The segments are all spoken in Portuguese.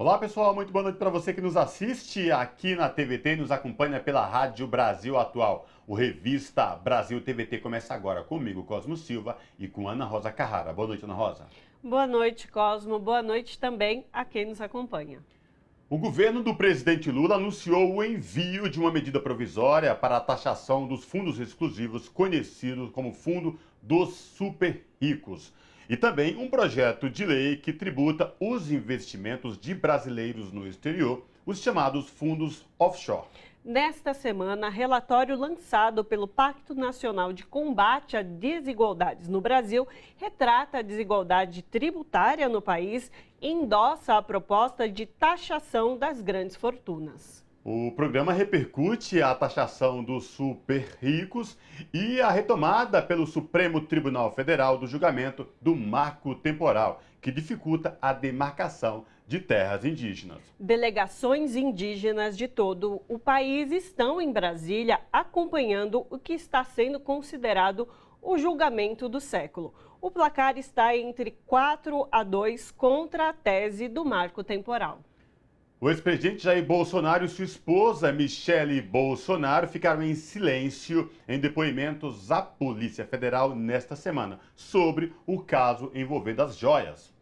Olá pessoal, muito boa noite para você que nos assiste aqui na TVT e nos acompanha pela Rádio Brasil Atual. O Revista Brasil TVT começa agora comigo, Cosmo Silva, e com Ana Rosa Carrara. Boa noite, Ana Rosa. Boa noite, Cosmo. Boa noite também a quem nos acompanha. O governo do presidente Lula anunciou o envio de uma medida provisória para a taxação dos fundos exclusivos, conhecidos como Fundo dos Super Ricos. E também um projeto de lei que tributa os investimentos de brasileiros no exterior, os chamados fundos offshore. Nesta semana, relatório lançado pelo Pacto Nacional de Combate a Desigualdades no Brasil retrata a desigualdade tributária no país e endossa a proposta de taxação das grandes fortunas. O programa repercute a taxação dos super ricos e a retomada pelo Supremo Tribunal Federal do julgamento do marco temporal, que dificulta a demarcação de terras indígenas. Delegações indígenas de todo o país estão em Brasília acompanhando o que está sendo considerado o julgamento do século. O placar está entre 4-2 contra a tese do marco temporal. O ex-presidente Jair Bolsonaro e sua esposa, Michele Bolsonaro, ficaram em silêncio em depoimentos à Polícia Federal nesta semana sobre o caso envolvendo as joias.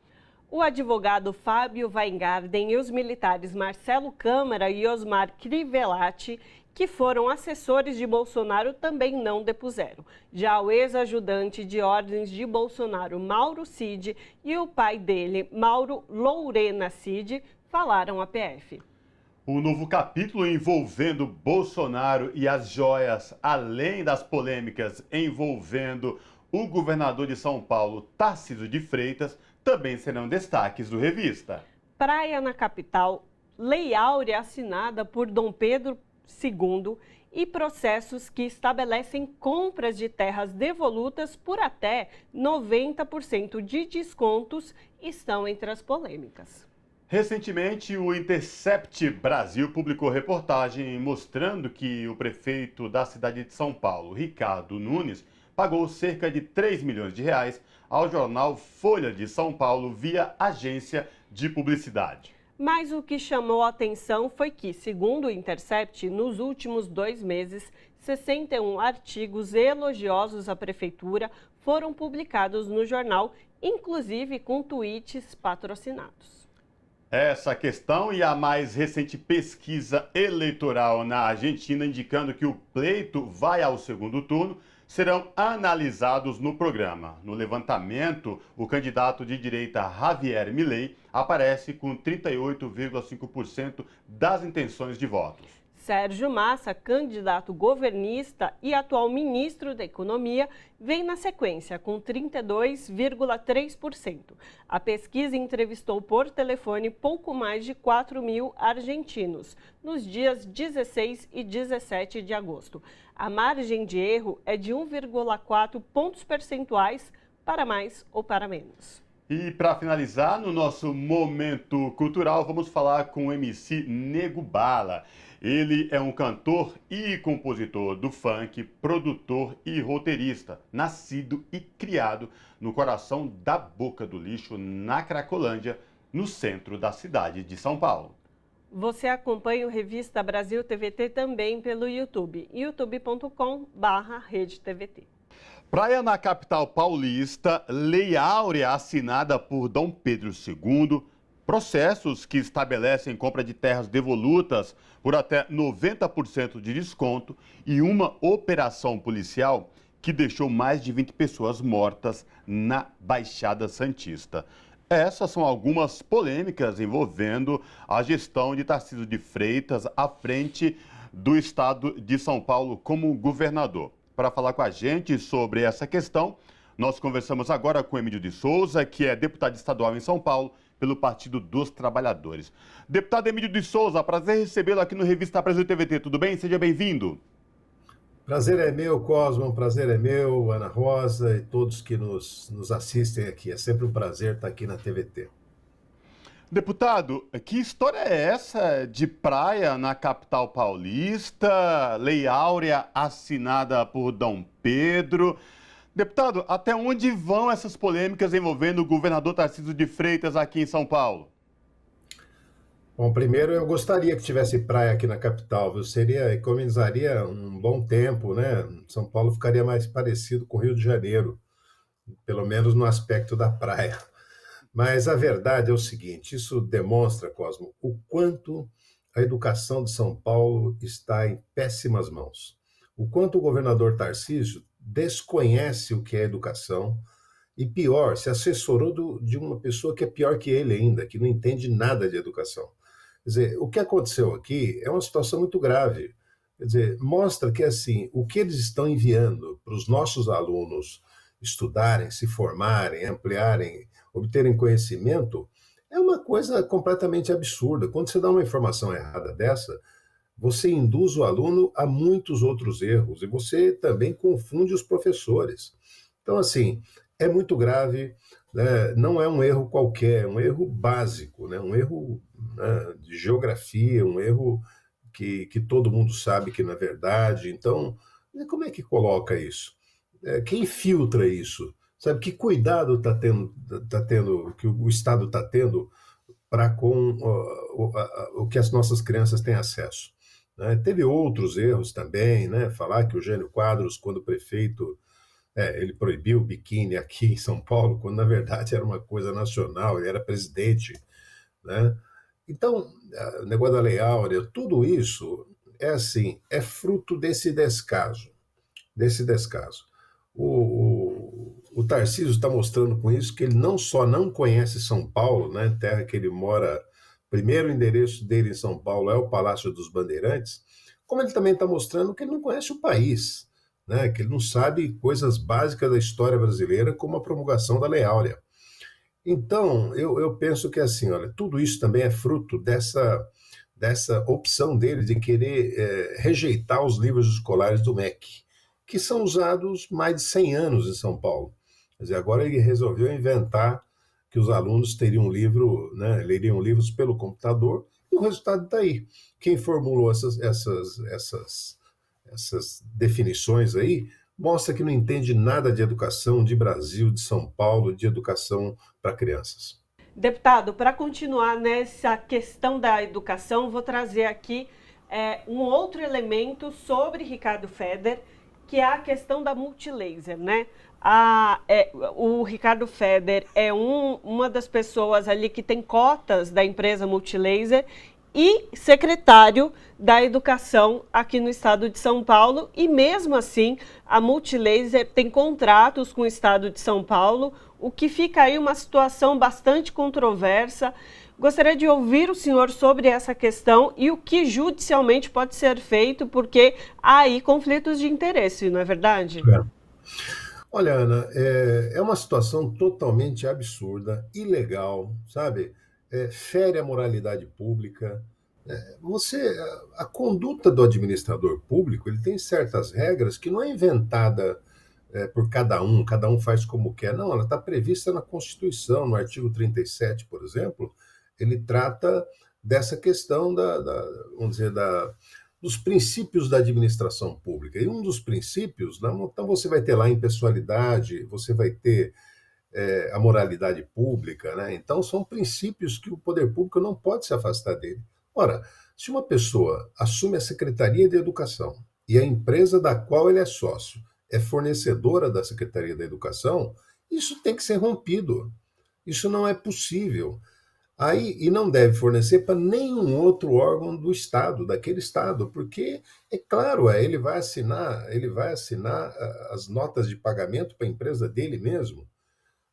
O advogado Fábio Weingarten e os militares Marcelo Câmara e Osmar Crivellati, que foram assessores de Bolsonaro, também não depuseram. Já o ex-ajudante de ordens de Bolsonaro, Mauro Cid, e o pai dele, Mauro Lourena Cid, falaram à PF. O novo capítulo envolvendo Bolsonaro e as joias, além das polêmicas envolvendo o governador de São Paulo, Tarcísio de Freitas, também serão destaques do Revista. Praia na capital, Lei Áurea assinada por Dom Pedro II e processos que estabelecem compras de terras devolutas por até 90% de descontos estão entre as polêmicas. Recentemente, o Intercept Brasil publicou reportagem mostrando que o prefeito da cidade de São Paulo, Ricardo Nunes, pagou cerca de 3 milhões de reais ao jornal Folha de São Paulo via agência de publicidade. Mas o que chamou a atenção foi que, segundo o Intercept, nos últimos 2 meses, 61 artigos elogiosos à prefeitura foram publicados no jornal, inclusive com tweets patrocinados. Essa questão e a mais recente pesquisa eleitoral na Argentina indicando que o pleito vai ao segundo turno serão analisados no programa. No levantamento, o candidato de direita Javier Milei aparece com 38,5% das intenções de votos. Sérgio Massa, candidato governista e atual ministro da Economia, vem na sequência com 32,3%. A pesquisa entrevistou por telefone pouco mais de 4 mil argentinos nos dias 16 e 17 de agosto. A margem de erro é de 1,4 pontos percentuais para mais ou para menos. E para finalizar, no nosso momento cultural, vamos falar com o MC Nego Bala. Ele é um cantor e compositor do funk, produtor e roteirista, nascido e criado no coração da Boca do Lixo, na Cracolândia, no centro da cidade de São Paulo. Você acompanha o Revista Brasil TVT também pelo YouTube, youtube.com/redetvt. Praia na capital paulista, Lei Áurea assinada por Dom Pedro II, processos que estabelecem compra de terras devolutas por até 90% de desconto e uma operação policial que deixou mais de 20 pessoas mortas na Baixada Santista. Essas são algumas polêmicas envolvendo a gestão de Tarcísio de Freitas à frente do estado de São Paulo como governador. Para falar com a gente sobre essa questão, nós conversamos agora com Emílio de Souza, que é deputado estadual em São Paulo pelo Partido dos Trabalhadores. Deputado Emílio de Souza, prazer recebê-lo aqui no Revista Brasil TVT. Tudo bem? Seja bem-vindo. Prazer é meu, Cosmo, prazer é meu, Ana Rosa e todos que nos assistem aqui. É sempre um prazer estar aqui na TVT. Deputado, que história é essa de praia na capital paulista, Lei Áurea assinada por Dom Pedro? Deputado, até onde vão essas polêmicas envolvendo o governador Tarcísio de Freitas aqui em São Paulo? Bom, primeiro eu gostaria que tivesse praia aqui na capital, viu? Economizaria um bom tempo, né? São Paulo ficaria mais parecido com o Rio de Janeiro, pelo menos no aspecto da praia. Mas a verdade é o seguinte: isso demonstra, Cosmo, o quanto a educação de São Paulo está em péssimas mãos. O quanto o governador Tarcísio desconhece o que é educação e, pior, se assessorou de uma pessoa que é pior que ele ainda, que não entende nada de educação. Quer dizer, o que aconteceu aqui é uma situação muito grave. Quer dizer, mostra que, assim, o que eles estão enviando para os nossos alunos estudarem, se formarem, ampliarem, obterem conhecimento, é uma coisa completamente absurda. Quando você dá uma informação errada dessa, você induz o aluno a muitos outros erros e você também confunde os professores. Então, assim, é muito grave, né? Não é um erro qualquer, é um erro básico, né? Um erro, né, de geografia, um erro que todo mundo sabe que não é verdade. Então, como é que coloca isso? Quem filtra isso? Sabe que cuidado tá tendo, que o Estado está tendo para com o que as nossas crianças têm acesso? Né? Teve outros erros também, né? Falar que o Jânio Quadros, quando prefeito, ele proibiu o biquíni aqui em São Paulo, quando na verdade era uma coisa nacional, ele era presidente, né? Então, o negócio da Lei Áurea, tudo isso é assim, é fruto desse descaso. O Tarcísio está mostrando com isso que ele não só não conhece São Paulo, né, terra que ele mora, primeiro endereço dele em São Paulo é o Palácio dos Bandeirantes, como ele também está mostrando que ele não conhece o país, né, que ele não sabe coisas básicas da história brasileira, como a promulgação da Lei Áurea. Então, eu penso que assim, olha, tudo isso também é fruto dessa opção dele de querer rejeitar os livros escolares do MEC, que são usados mais de 100 anos em São Paulo. Quer dizer, agora ele resolveu inventar que os alunos teriam livro, né, leriam livros pelo computador, e o resultado está aí. Quem formulou essas definições aí mostra que não entende nada de educação, de Brasil, de São Paulo, de educação para crianças. Deputado, para continuar nessa questão da educação, vou trazer aqui um outro elemento sobre Ricardo Feder, que é a questão da Multilaser, né? O Ricardo Feder é uma das pessoas ali que tem cotas da empresa Multilaser e secretário da Educação aqui no estado de São Paulo, e mesmo assim a Multilaser tem contratos com o estado de São Paulo, o que fica aí uma situação bastante controversa. Gostaria de ouvir o senhor sobre essa questão e o que judicialmente pode ser feito, porque há aí conflitos de interesse, não é verdade? Olha, Ana, é uma situação totalmente absurda, ilegal, sabe? Fere a moralidade pública. A conduta do administrador público, ele tem certas regras que não é inventada por cada um faz como quer. Não, ela está prevista na Constituição, no artigo 37, por exemplo, ele trata dessa questão vamos dizer, dos princípios da administração pública. E um dos princípios, né, então você vai ter lá a impessoalidade, você vai ter a moralidade pública, né? Então são princípios que o poder público não pode se afastar dele. Ora, se uma pessoa assume a Secretaria de Educação e a empresa da qual ele é sócio é fornecedora da Secretaria da Educação, isso tem que ser rompido. Isso não é possível. E não deve fornecer para nenhum outro órgão do Estado, daquele Estado, porque, é claro, ele vai assinar as notas de pagamento para a empresa dele mesmo.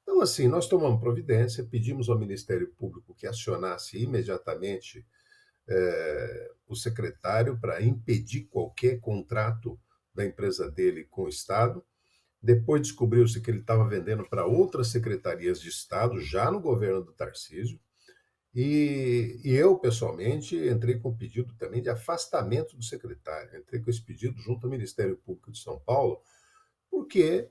Então, assim, nós tomamos providência, pedimos ao Ministério Público que acionasse imediatamente o secretário para impedir qualquer contrato da empresa dele com o Estado. Depois descobriu-se que ele estava vendendo para outras secretarias de Estado, já no governo do Tarcísio. E eu, pessoalmente, entrei com pedido também de afastamento do secretário. Entrei com esse pedido junto ao Ministério Público de São Paulo, porque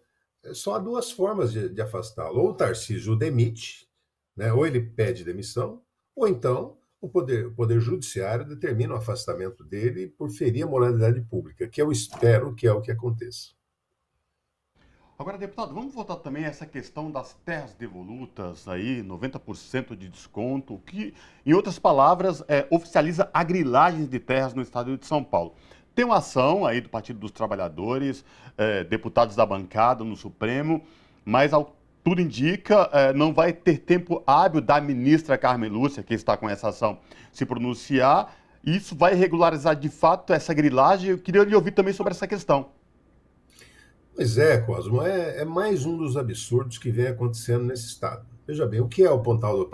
só há duas formas de afastá-lo. Ou o Tarcísio o demite, né, ou ele pede demissão, ou então o Poder Judiciário determina o afastamento dele por ferir a moralidade pública, que eu espero que é o que aconteça. Agora, deputado, vamos voltar também a essa questão das terras devolutas aí, 90% de desconto, que, em outras palavras, oficializa a grilagem de terras no estado de São Paulo. Tem uma ação aí do Partido dos Trabalhadores, deputados da bancada no Supremo, mas ao tudo indica, não vai ter tempo hábil da ministra Carmen Lúcia, que está com essa ação, se pronunciar. Isso vai regularizar de fato essa grilagem. Eu queria lhe ouvir também sobre essa questão. Pois é, Cosmo, é mais um dos absurdos que vem acontecendo nesse estado. Veja bem, o que é o Pontal do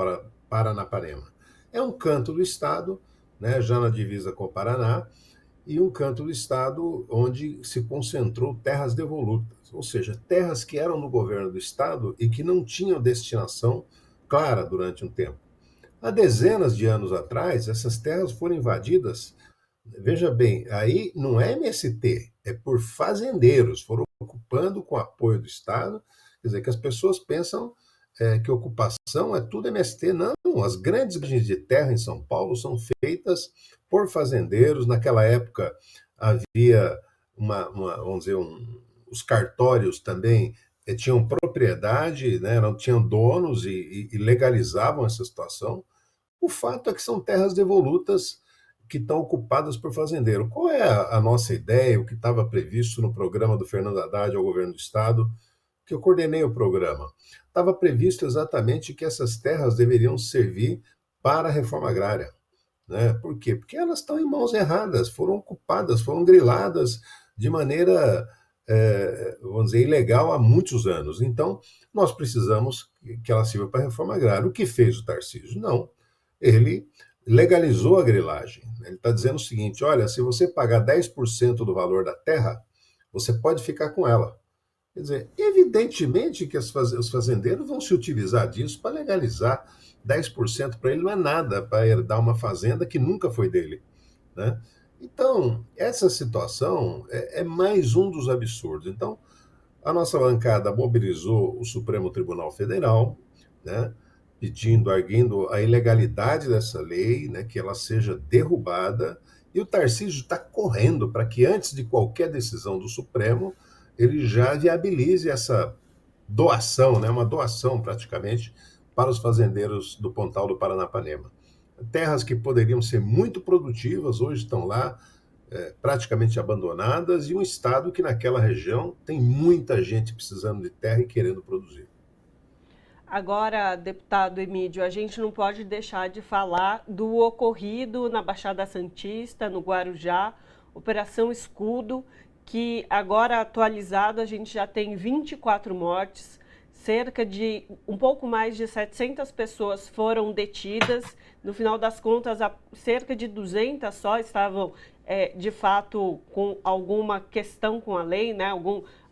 Paranapanema? É um canto do estado, né, já na divisa com o Paraná, e um canto do estado onde se concentrou terras devolutas, ou seja, terras que eram do governo do estado e que não tinham destinação clara durante um tempo. Há dezenas de anos atrás, essas terras foram invadidas. Veja bem, aí não é MST, é por fazendeiros, foram ocupando com apoio do Estado. Quer dizer, que as pessoas pensam que ocupação é tudo MST. Não, as grandes granjas de terra em São Paulo são feitas por fazendeiros. Naquela época havia vamos dizer, os cartórios também tinham propriedade, né, tinham donos e legalizavam essa situação. O fato é que são terras devolutas que estão ocupadas por fazendeiro. Qual é a nossa ideia, o que estava previsto no programa do Fernando Haddad ao governo do Estado, que eu coordenei o programa? Estava previsto exatamente que essas terras deveriam servir para a reforma agrária. Né? Por quê? Porque elas estão em mãos erradas, foram ocupadas, foram griladas de maneira, vamos dizer, ilegal há muitos anos. Então, nós precisamos que ela sirva para a reforma agrária. O que fez o Tarcísio? Não. Ele legalizou a grilagem. Ele está dizendo o seguinte: olha, se você pagar 10% do valor da terra, você pode ficar com ela. Quer dizer, evidentemente que os fazendeiros vão se utilizar disso para legalizar 10% para ele, não é nada para herdar uma fazenda que nunca foi dele. Né? Então, essa situação é mais um dos absurdos. Então, a nossa bancada mobilizou o Supremo Tribunal Federal, né, pedindo, arguindo a ilegalidade dessa lei, né, que ela seja derrubada, e o Tarcísio está correndo para que, antes de qualquer decisão do Supremo, ele já viabilize essa doação, né, uma doação praticamente, para os fazendeiros do Pontal do Paranapanema. Terras que poderiam ser muito produtivas, hoje estão lá praticamente abandonadas, e um estado que naquela região tem muita gente precisando de terra e querendo produzir. Agora, deputado Emídio, a gente não pode deixar de falar do ocorrido na Baixada Santista, no Guarujá, Operação Escudo, que agora atualizado a gente já tem 24 mortes, cerca de um pouco mais de 700 pessoas foram detidas. No final das contas, cerca de 200 só estavam, de fato, com alguma questão com a lei, né?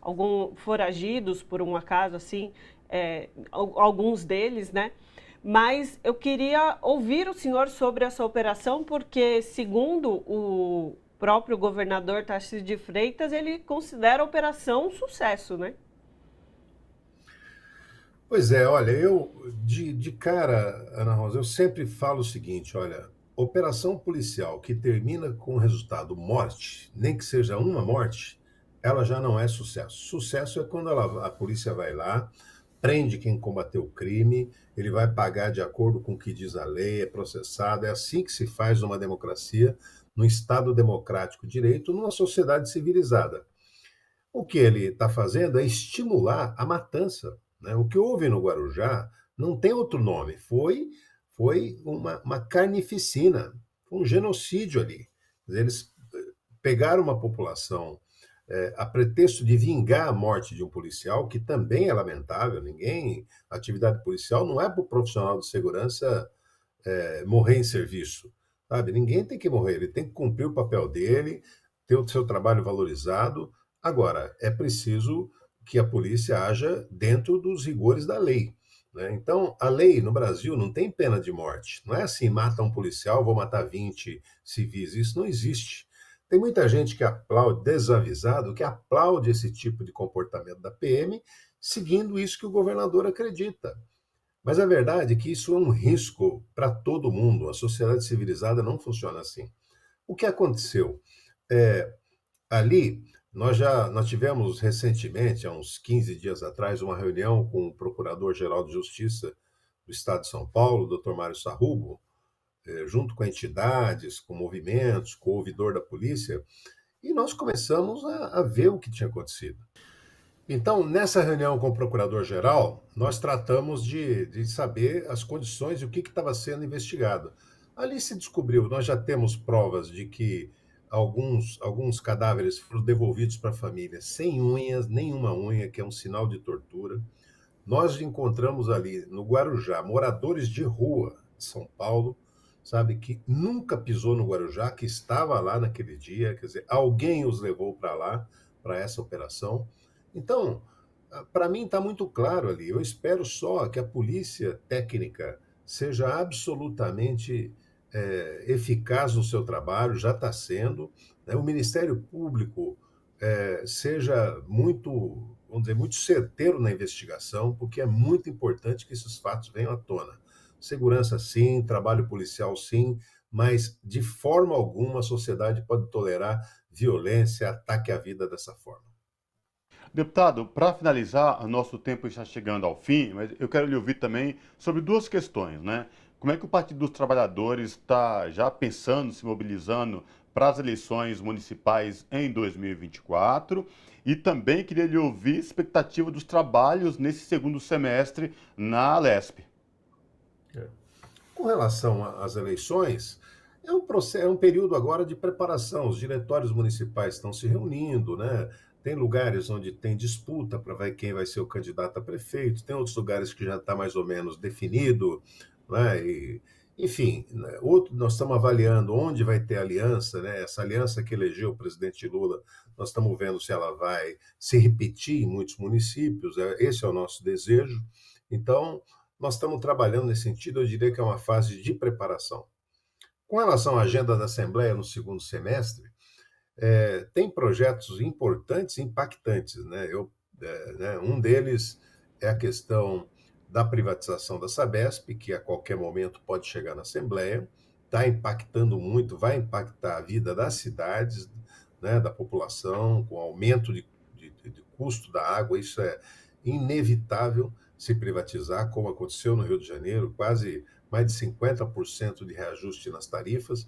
Algum foragidos, por um acaso, assim, alguns deles, né? Mas eu queria ouvir o senhor sobre essa operação, porque, segundo o próprio governador Tarcísio de Freitas, ele considera a operação um sucesso, né? Pois é, olha, de cara, Ana Rosa, eu sempre falo o seguinte: olha, operação policial que termina com o resultado morte, nem que seja uma morte, ela já não é sucesso. Sucesso é quando a polícia vai lá, prende quem combateu o crime, ele vai pagar de acordo com o que diz a lei, é processado. É assim que se faz numa democracia, num Estado democrático de direito, numa sociedade civilizada. O que ele está fazendo é estimular a matança. Né? O que houve no Guarujá não tem outro nome, foi uma carnificina, foi um genocídio ali. Eles pegaram uma população a pretexto de vingar a morte de um policial, que também é lamentável. A atividade policial não é para o profissional de segurança morrer em serviço, sabe? Ninguém tem que morrer, ele tem que cumprir o papel dele, ter o seu trabalho valorizado. Agora, é preciso que a polícia haja dentro dos rigores da lei. Né? Então, a lei no Brasil não tem pena de morte. Não é assim: mata um policial, vou matar 20 civis. Isso não existe. Tem muita gente que aplaude, desavisado, que aplaude esse tipo de comportamento da PM, seguindo isso que o governador acredita. Mas a verdade é que isso é um risco para todo mundo. A sociedade civilizada não funciona assim. O que aconteceu? Ali Nós tivemos recentemente, há uns 15 dias atrás, uma reunião com o Procurador-Geral de Justiça do Estado de São Paulo, Dr. Mário Sarrubo, junto com entidades, com movimentos, com o ouvidor da polícia, e nós começamos a ver o que tinha acontecido. Então, nessa reunião com o Procurador-Geral, nós tratamos de saber as condições e o que estava sendo investigado. Ali se descobriu, nós já temos provas de que alguns cadáveres foram devolvidos para a família sem unhas, nenhuma unha, que é um sinal de tortura. Nós encontramos ali no Guarujá moradores de rua de São Paulo, sabe, que nunca pisou no Guarujá, que estava lá naquele dia, quer dizer, alguém os levou para lá, para essa operação. Então, para mim está muito claro ali. Eu espero só que a polícia técnica seja absolutamente eficaz no seu trabalho, já está sendo, né? O Ministério Público seja muito, vamos dizer, muito certeiro na investigação, porque é muito importante que esses fatos venham à tona. Segurança sim, trabalho policial sim, mas de forma alguma a sociedade pode tolerar violência, ataque à vida dessa forma. Deputado, para finalizar, nosso tempo está chegando ao fim, mas eu quero lhe ouvir também sobre duas questões, né? Como é que o Partido dos Trabalhadores está já pensando, se mobilizando para as eleições municipais em 2024? E também queria lhe ouvir a expectativa dos trabalhos nesse segundo semestre na Alesp. Com relação às eleições, é um período agora de preparação. Os diretórios municipais estão se reunindo, né? Tem lugares onde tem disputa para ver quem vai ser o candidato a prefeito, tem outros lugares que já está mais ou menos definido, né? Enfim, né? Nós estamos avaliando onde vai ter aliança, né? Essa aliança que elegeu o presidente Lula, nós estamos vendo se ela vai se repetir em muitos municípios, esse é o nosso desejo. Então, nós estamos trabalhando nesse sentido, eu diria que é uma fase de preparação. Com relação à agenda da Assembleia no segundo semestre, tem projetos importantes e impactantes, né? Um deles é a questão da privatização da Sabesp, que a qualquer momento pode chegar na Assembleia, está impactando muito, vai impactar a vida das cidades, né, da população, com aumento de custo da água, isso é inevitável se privatizar, como aconteceu no Rio de Janeiro, quase mais de 50% de reajuste nas tarifas.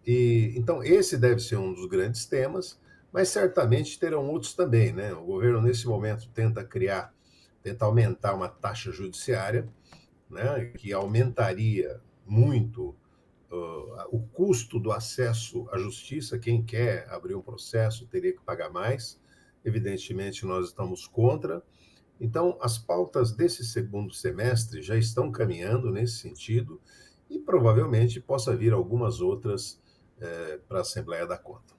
Então, esse deve ser um dos grandes temas, mas certamente terão outros também, né? O governo, nesse momento, tenta aumentar uma taxa judiciária, né, que aumentaria muito o custo do acesso à justiça. Quem quer abrir um processo teria que pagar mais. Evidentemente, nós estamos contra. Então, as pautas desse segundo semestre já estão caminhando nesse sentido e provavelmente possa vir algumas outras para a Assembleia dar conta.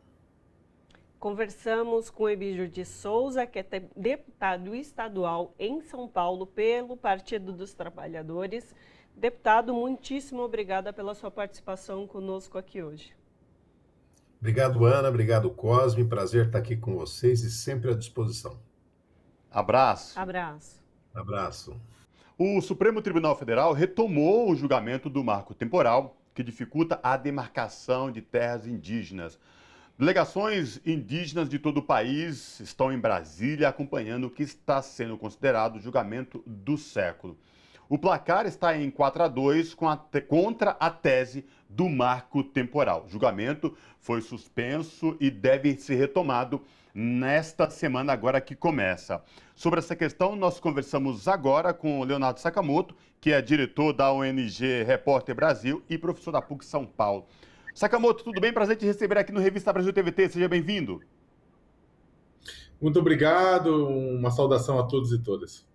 Conversamos com Ebídio de Souza, que é deputado estadual em São Paulo pelo Partido dos Trabalhadores. Deputado, muitíssimo obrigada pela sua participação conosco aqui hoje. Obrigado, Ana. Obrigado, Cosme. Prazer estar aqui com vocês e sempre à disposição. Abraço. Abraço. Abraço. O Supremo Tribunal Federal retomou o julgamento do marco temporal que dificulta a demarcação de terras indígenas. Delegações indígenas de todo o país estão em Brasília acompanhando o que está sendo considerado o julgamento do século. O placar está em 4-2 contra a tese do marco temporal. O julgamento foi suspenso e deve ser retomado nesta semana agora que começa. Sobre essa questão, nós conversamos agora com o Leonardo Sakamoto, que é diretor da ONG Repórter Brasil e professor da PUC São Paulo. Sakamoto, tudo bem? Prazer te receber aqui no Revista Brasil TVT. Seja bem-vindo. Muito obrigado. Uma saudação a todos e todas.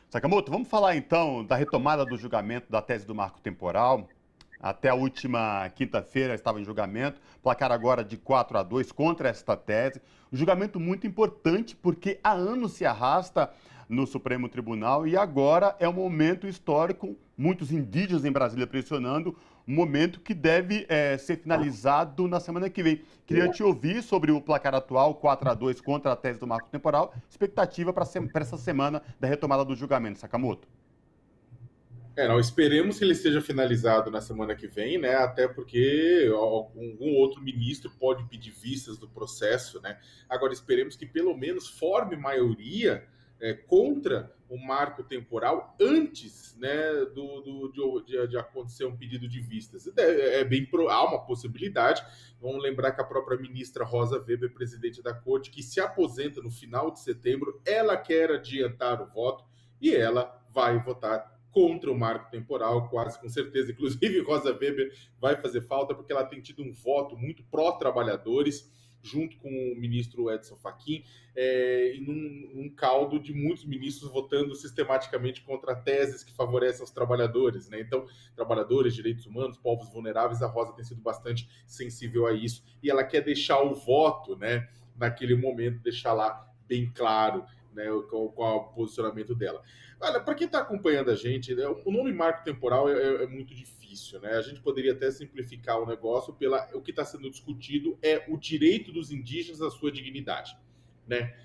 Sakamoto, vamos falar então da retomada do julgamento da tese do marco temporal. Até a última quinta-feira estava em julgamento, placar agora de 4-2 contra esta tese. Um julgamento muito importante porque há anos se arrasta no Supremo Tribunal e agora é um momento histórico, muitos indígenas em Brasília pressionando, um momento que deve ser finalizado na semana que vem. Queria te ouvir sobre o placar atual, 4-2 contra a tese do marco temporal, expectativa para essa semana da retomada do julgamento, Sakamoto. Não, esperemos que ele seja finalizado na semana que vem, né? Até porque algum outro ministro pode pedir vistas do processo, né? Agora esperemos que pelo menos forme maioria contra o marco temporal antes, né, de acontecer um pedido de vistas. Há uma possibilidade. Vamos lembrar que a própria ministra Rosa Weber, presidente da Corte, que se aposenta no final de setembro, ela quer adiantar o voto e ela vai votar contra o marco temporal, quase com certeza. Inclusive, Rosa Weber vai fazer falta porque ela tem tido um voto muito pró-trabalhadores, junto com o ministro Edson Fachin, em um caldo de muitos ministros votando sistematicamente contra teses que favorecem os trabalhadores, né? Então, trabalhadores, direitos humanos, povos vulneráveis, a Rosa tem sido bastante sensível a isso, e ela quer deixar o voto, né, naquele momento, deixar lá bem claro, né, qual o posicionamento dela. Olha, para quem está acompanhando a gente, né, o nome marco temporal é muito difícil, né? A gente poderia até simplificar o negócio o que está sendo discutido é o direito dos indígenas à sua dignidade, né?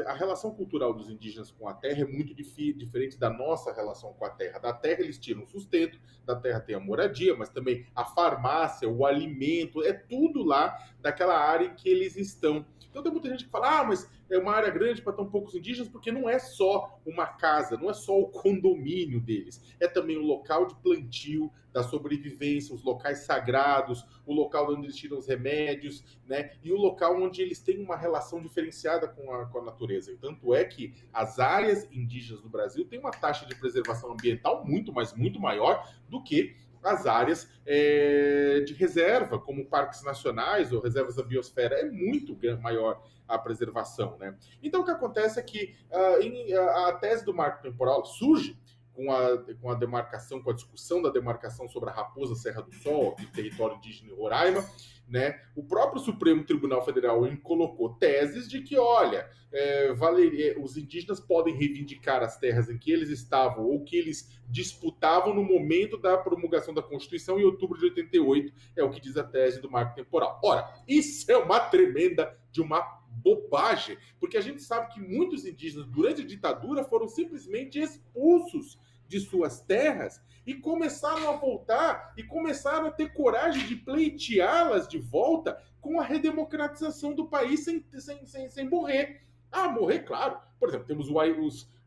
A relação cultural dos indígenas com a terra é muito diferente da nossa relação com a terra. Da terra eles tiram sustento, da terra tem a moradia, mas também a farmácia, o alimento, é tudo lá daquela área em que eles estão. Então tem muita gente que fala, mas é uma área grande para tão poucos indígenas, porque não é só uma casa, não é só o condomínio deles, é também o local de plantio, da sobrevivência, os locais sagrados, o local onde eles tiram os remédios, né? E o local onde eles têm uma relação diferenciada com a natureza. E tanto é que as áreas indígenas do Brasil têm uma taxa de preservação ambiental muito, mas muito maior do que as áreas de reserva, como parques nacionais ou reservas da biosfera. É muito maior a preservação, né? Então, o que acontece é que a tese do marco temporal surge com a demarcação, com a discussão da demarcação sobre a Raposa Serra do Sol, do território indígena em Roraima, né? O próprio Supremo Tribunal Federal colocou teses de que, olha, os indígenas podem reivindicar as terras em que eles estavam ou que eles disputavam no momento da promulgação da Constituição em outubro de 88, é o que diz a tese do marco temporal. Ora, isso é uma tremenda de uma bobagem, porque a gente sabe que muitos indígenas, durante a ditadura, foram simplesmente expulsos de suas terras e começaram a voltar e começaram a ter coragem de pleiteá-las de volta com a redemocratização do país sem morrer. Morrer, claro. Por exemplo, temos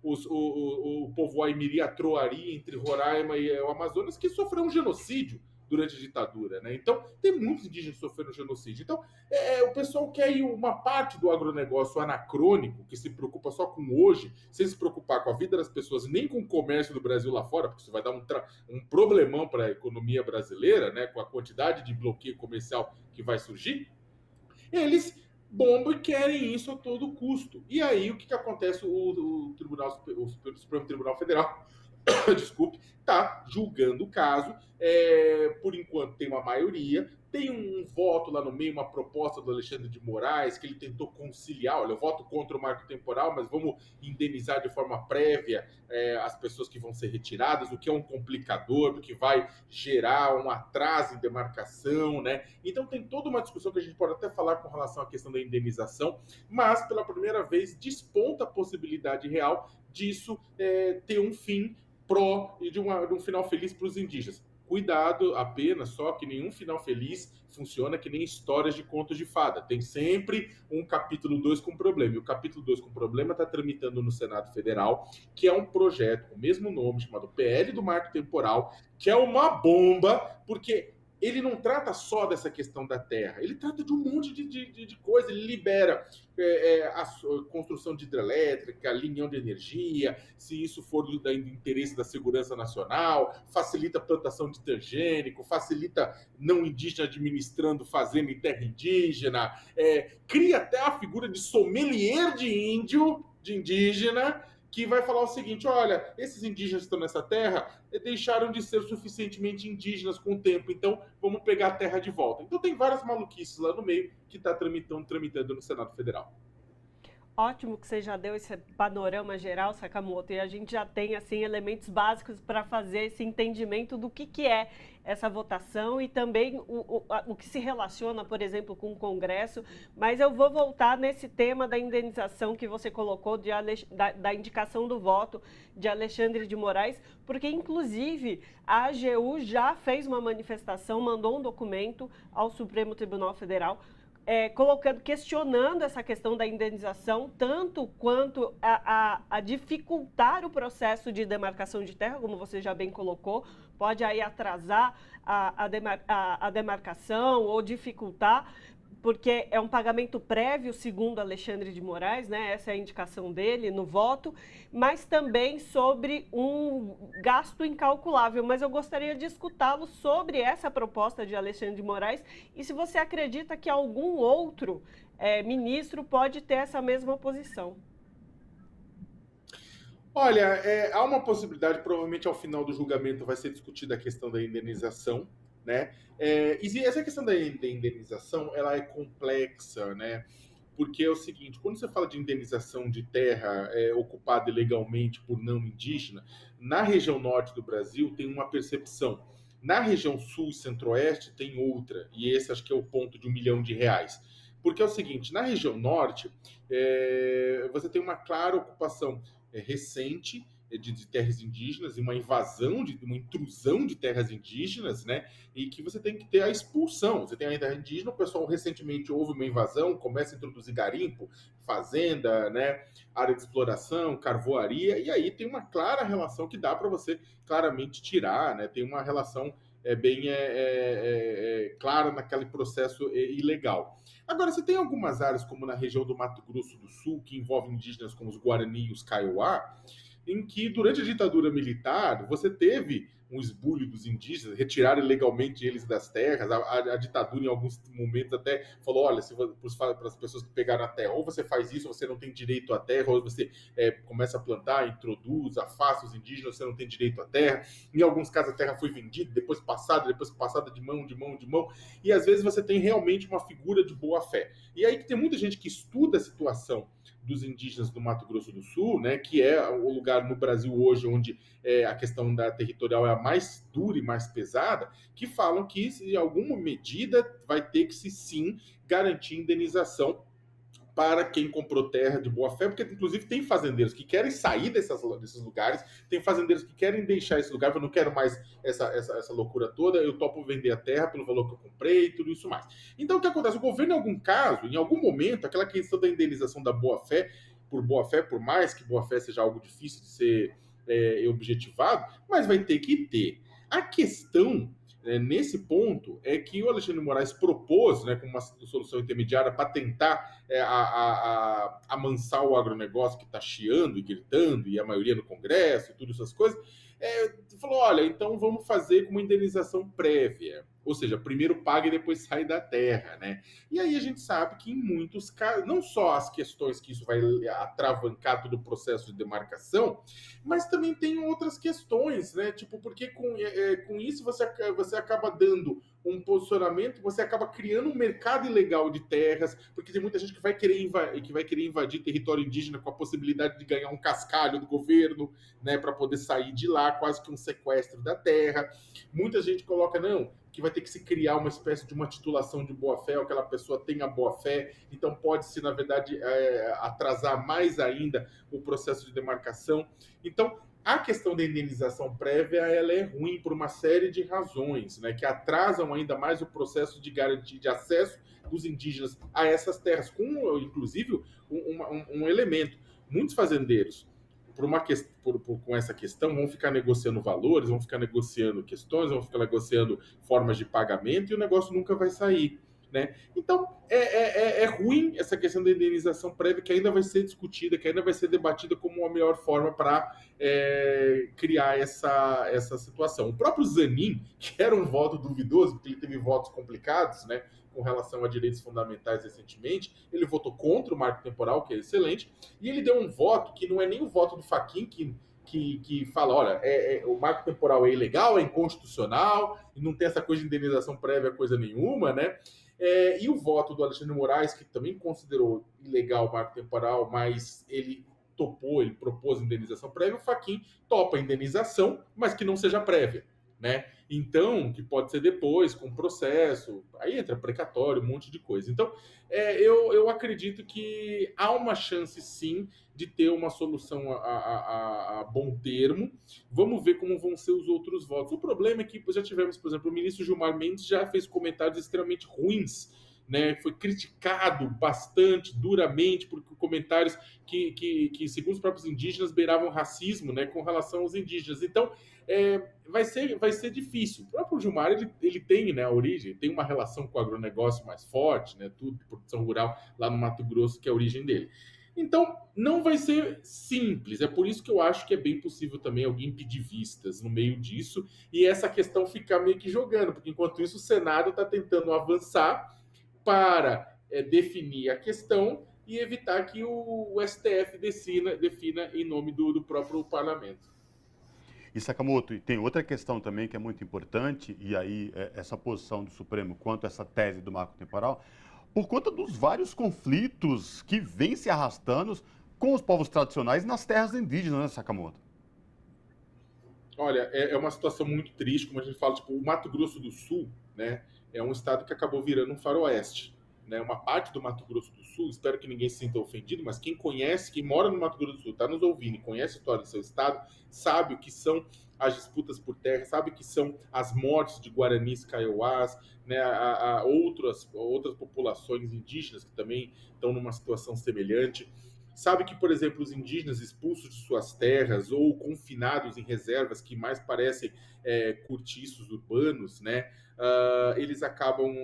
o povo Aimiri-Atroari entre Roraima e o Amazonas que sofreu um genocídio durante a ditadura, né? Então, tem muitos indígenas sofrendo genocídio. Então, o pessoal quer ir uma parte do agronegócio anacrônico, que se preocupa só com hoje, sem se preocupar com a vida das pessoas, nem com o comércio do Brasil lá fora, porque isso vai dar um problemão para a economia brasileira, né? Com a quantidade de bloqueio comercial que vai surgir. Eles bombam e querem isso a todo custo. E aí, o que acontece? O Supremo Tribunal Federal desculpe, está julgando o caso. Por enquanto tem uma maioria, tem um voto lá no meio, uma proposta do Alexandre de Moraes, que ele tentou conciliar, olha, eu voto contra o marco temporal, mas vamos indenizar de forma prévia as pessoas que vão ser retiradas, o que é um complicador, porque vai gerar um atraso em demarcação, né? Então tem toda uma discussão que a gente pode até falar com relação à questão da indenização, mas pela primeira vez desponta a possibilidade real disso ter um fim e de um final feliz para os indígenas. Cuidado apenas, só que nenhum final feliz funciona que nem histórias de contos de fada. Tem sempre um capítulo 2 com problema. E o capítulo 2 com problema está tramitando no Senado Federal, que é um projeto com o mesmo nome, chamado PL do Marco Temporal, que é uma bomba, porque ele não trata só dessa questão da terra, ele trata de um monte de coisa, ele libera a construção de hidrelétrica, linhão de energia, se isso for do interesse da segurança nacional, facilita a plantação de transgênico, facilita não indígena administrando fazenda em terra indígena, cria até a figura de sommelier de indígena, que vai falar o seguinte, olha, esses indígenas que estão nessa terra deixaram de ser suficientemente indígenas com o tempo, então vamos pegar a terra de volta. Então tem várias maluquices lá no meio que está tramitando no Senado Federal. Ótimo que você já deu esse panorama geral, Sakamoto, e a gente já tem assim elementos básicos para fazer esse entendimento do que é essa votação e também o que se relaciona, por exemplo, com o Congresso. Mas eu vou voltar nesse tema da indenização que você colocou, da indicação do voto de Alexandre de Moraes, porque, inclusive, a AGU já fez uma manifestação, mandou um documento ao Supremo Tribunal Federal questionando essa questão da indenização, tanto quanto a dificultar o processo de demarcação de terra, como você já bem colocou, pode aí atrasar a demarcação ou dificultar, porque é um pagamento prévio, segundo Alexandre de Moraes, né? Essa é a indicação dele no voto, mas também sobre um gasto incalculável. Mas eu gostaria de escutá-lo sobre essa proposta de Alexandre de Moraes e se você acredita que algum outro ministro pode ter essa mesma posição. Olha, há uma possibilidade, provavelmente ao final do julgamento vai ser discutida a questão da indenização, né? E essa questão da indenização, ela é complexa, né? Porque é o seguinte, quando você fala de indenização de terra ocupada ilegalmente por não indígena, na região norte do Brasil tem uma percepção. Na região sul e centro-oeste tem outra, e esse acho que é o ponto de R$1 milhão. Porque é o seguinte, na região norte, você tem uma clara ocupação recente de terras indígenas e uma intrusão de terras indígenas, né? E que você tem que ter a expulsão. Você tem a terra indígena, o pessoal recentemente houve uma invasão, começa a introduzir garimpo, fazenda, né? Área de exploração, carvoaria, e aí tem uma clara relação que dá para você claramente tirar, né? Tem uma relação bem clara naquele processo ilegal. Agora, você tem algumas áreas, como na região do Mato Grosso do Sul, que envolvem indígenas como os Guarani e os Kaiowá, em que, durante a ditadura militar, você teve um esbulho dos indígenas, retiraram ilegalmente eles das terras. A ditadura, em alguns momentos, até falou: olha, para as pessoas que pegaram a terra, ou você faz isso, você não tem direito à terra, ou você começa a plantar, introduz, afasta os indígenas, você não tem direito à terra. Em alguns casos, a terra foi vendida, depois passada de mão, e às vezes você tem realmente uma figura de boa-fé. E aí que tem muita gente que estuda a situação dos indígenas do Mato Grosso do Sul, né, que é o lugar no Brasil hoje onde a questão da territorial é a mais dura e mais pesada, que falam que, em alguma medida, vai ter que, sim, garantir indenização para quem comprou terra de boa fé, porque inclusive tem fazendeiros que querem sair desses lugares, tem fazendeiros que querem deixar esse lugar, eu não quero mais essa loucura toda, eu topo vender a terra pelo valor que eu comprei e tudo isso mais. Então o que acontece? O governo, em algum caso, em algum momento, aquela questão da indenização da boa fé, por mais que boa fé seja algo difícil de ser objetivado, mas vai ter que ter. A questão nesse ponto é que o Alexandre de Moraes propôs, né, como uma solução intermediária para tentar amansar o agronegócio que está chiando e gritando, e a maioria no Congresso e todas essas coisas, falou: olha, então vamos fazer com uma indenização prévia. Ou seja, primeiro paga e depois sai da terra, né? E aí a gente sabe que em muitos casos, não só as questões que isso vai atravancar todo o processo de demarcação, mas também tem outras questões, né? Tipo, porque com isso você acaba dando um posicionamento, você acaba criando um mercado ilegal de terras, porque tem muita gente que vai querer invadir território indígena com a possibilidade de ganhar um cascalho do governo, né, para poder sair de lá, quase que um sequestro da terra. Muita gente coloca, não, que vai ter que se criar uma espécie de uma titulação de boa-fé, ou aquela pessoa tenha boa-fé, então pode-se, na verdade, atrasar mais ainda o processo de demarcação. Então, a questão da indenização prévia, ela é ruim por uma série de razões, né, que atrasam ainda mais o processo de garantia de acesso dos indígenas a essas terras, com, inclusive, um elemento. Muitos fazendeiros, com essa questão, vão ficar negociando valores, vão ficar negociando questões, vão ficar negociando formas de pagamento, e o negócio nunca vai sair, né? Então, é ruim essa questão da indenização prévia, que ainda vai ser discutida, que ainda vai ser debatida como a melhor forma para criar essa situação. O próprio Zanin, que era um voto duvidoso, porque ele teve votos complicados, né, com relação a direitos fundamentais recentemente, ele votou contra o marco temporal, que é excelente, e ele deu um voto que não é nem o voto do Fachin, que fala: olha, o marco temporal é ilegal, é inconstitucional, e não tem essa coisa de indenização prévia, coisa nenhuma, né? E o voto do Alexandre Moraes, que também considerou ilegal o marco temporal, mas ele topou, ele propôs indenização prévia, o Fachin topa a indenização, mas que não seja prévia, né? Então, que pode ser depois, com processo, aí entra precatório, um monte de coisa. Então, eu acredito que há uma chance, sim, de ter uma solução a bom termo. Vamos ver como vão ser os outros votos. O problema é que já tivemos, por exemplo, o ministro Gilmar Mendes já fez comentários extremamente ruins, né? Foi criticado bastante, duramente, por comentários que, segundo os próprios indígenas, beiravam racismo, né, com relação aos indígenas. Então, vai ser difícil. O próprio Gilmar, ele tem, né, a origem, tem uma relação com o agronegócio mais forte, né, tudo, produção rural lá no Mato Grosso, que é a origem dele. Então, não vai ser simples. É por isso que eu acho que é bem possível também alguém pedir vistas no meio disso e essa questão ficar meio que jogando, porque enquanto isso o Senado está tentando avançar para definir a questão e evitar que o STF defina em nome do próprio parlamento. E Sakamoto, tem outra questão também que é muito importante, e aí essa posição do Supremo quanto a essa tese do marco temporal, por conta dos vários conflitos que vêm se arrastando com os povos tradicionais nas terras indígenas, né, Sakamoto? Olha, é uma situação muito triste, como a gente fala, tipo, o Mato Grosso do Sul, né, é um estado que acabou virando um faroeste, né, uma parte do Mato Grosso do Sul, espero que ninguém se sinta ofendido, mas quem conhece, quem mora no Mato Grosso do Sul, está nos ouvindo e conhece a história do seu estado, sabe o que são as disputas por terra, sabe o que são as mortes de Guaranis, Kaiowás, né, outras populações indígenas que também estão numa situação semelhante. Sabe que, por exemplo, os indígenas expulsos de suas terras ou confinados em reservas que mais parecem cortiços urbanos, né? Eles acabam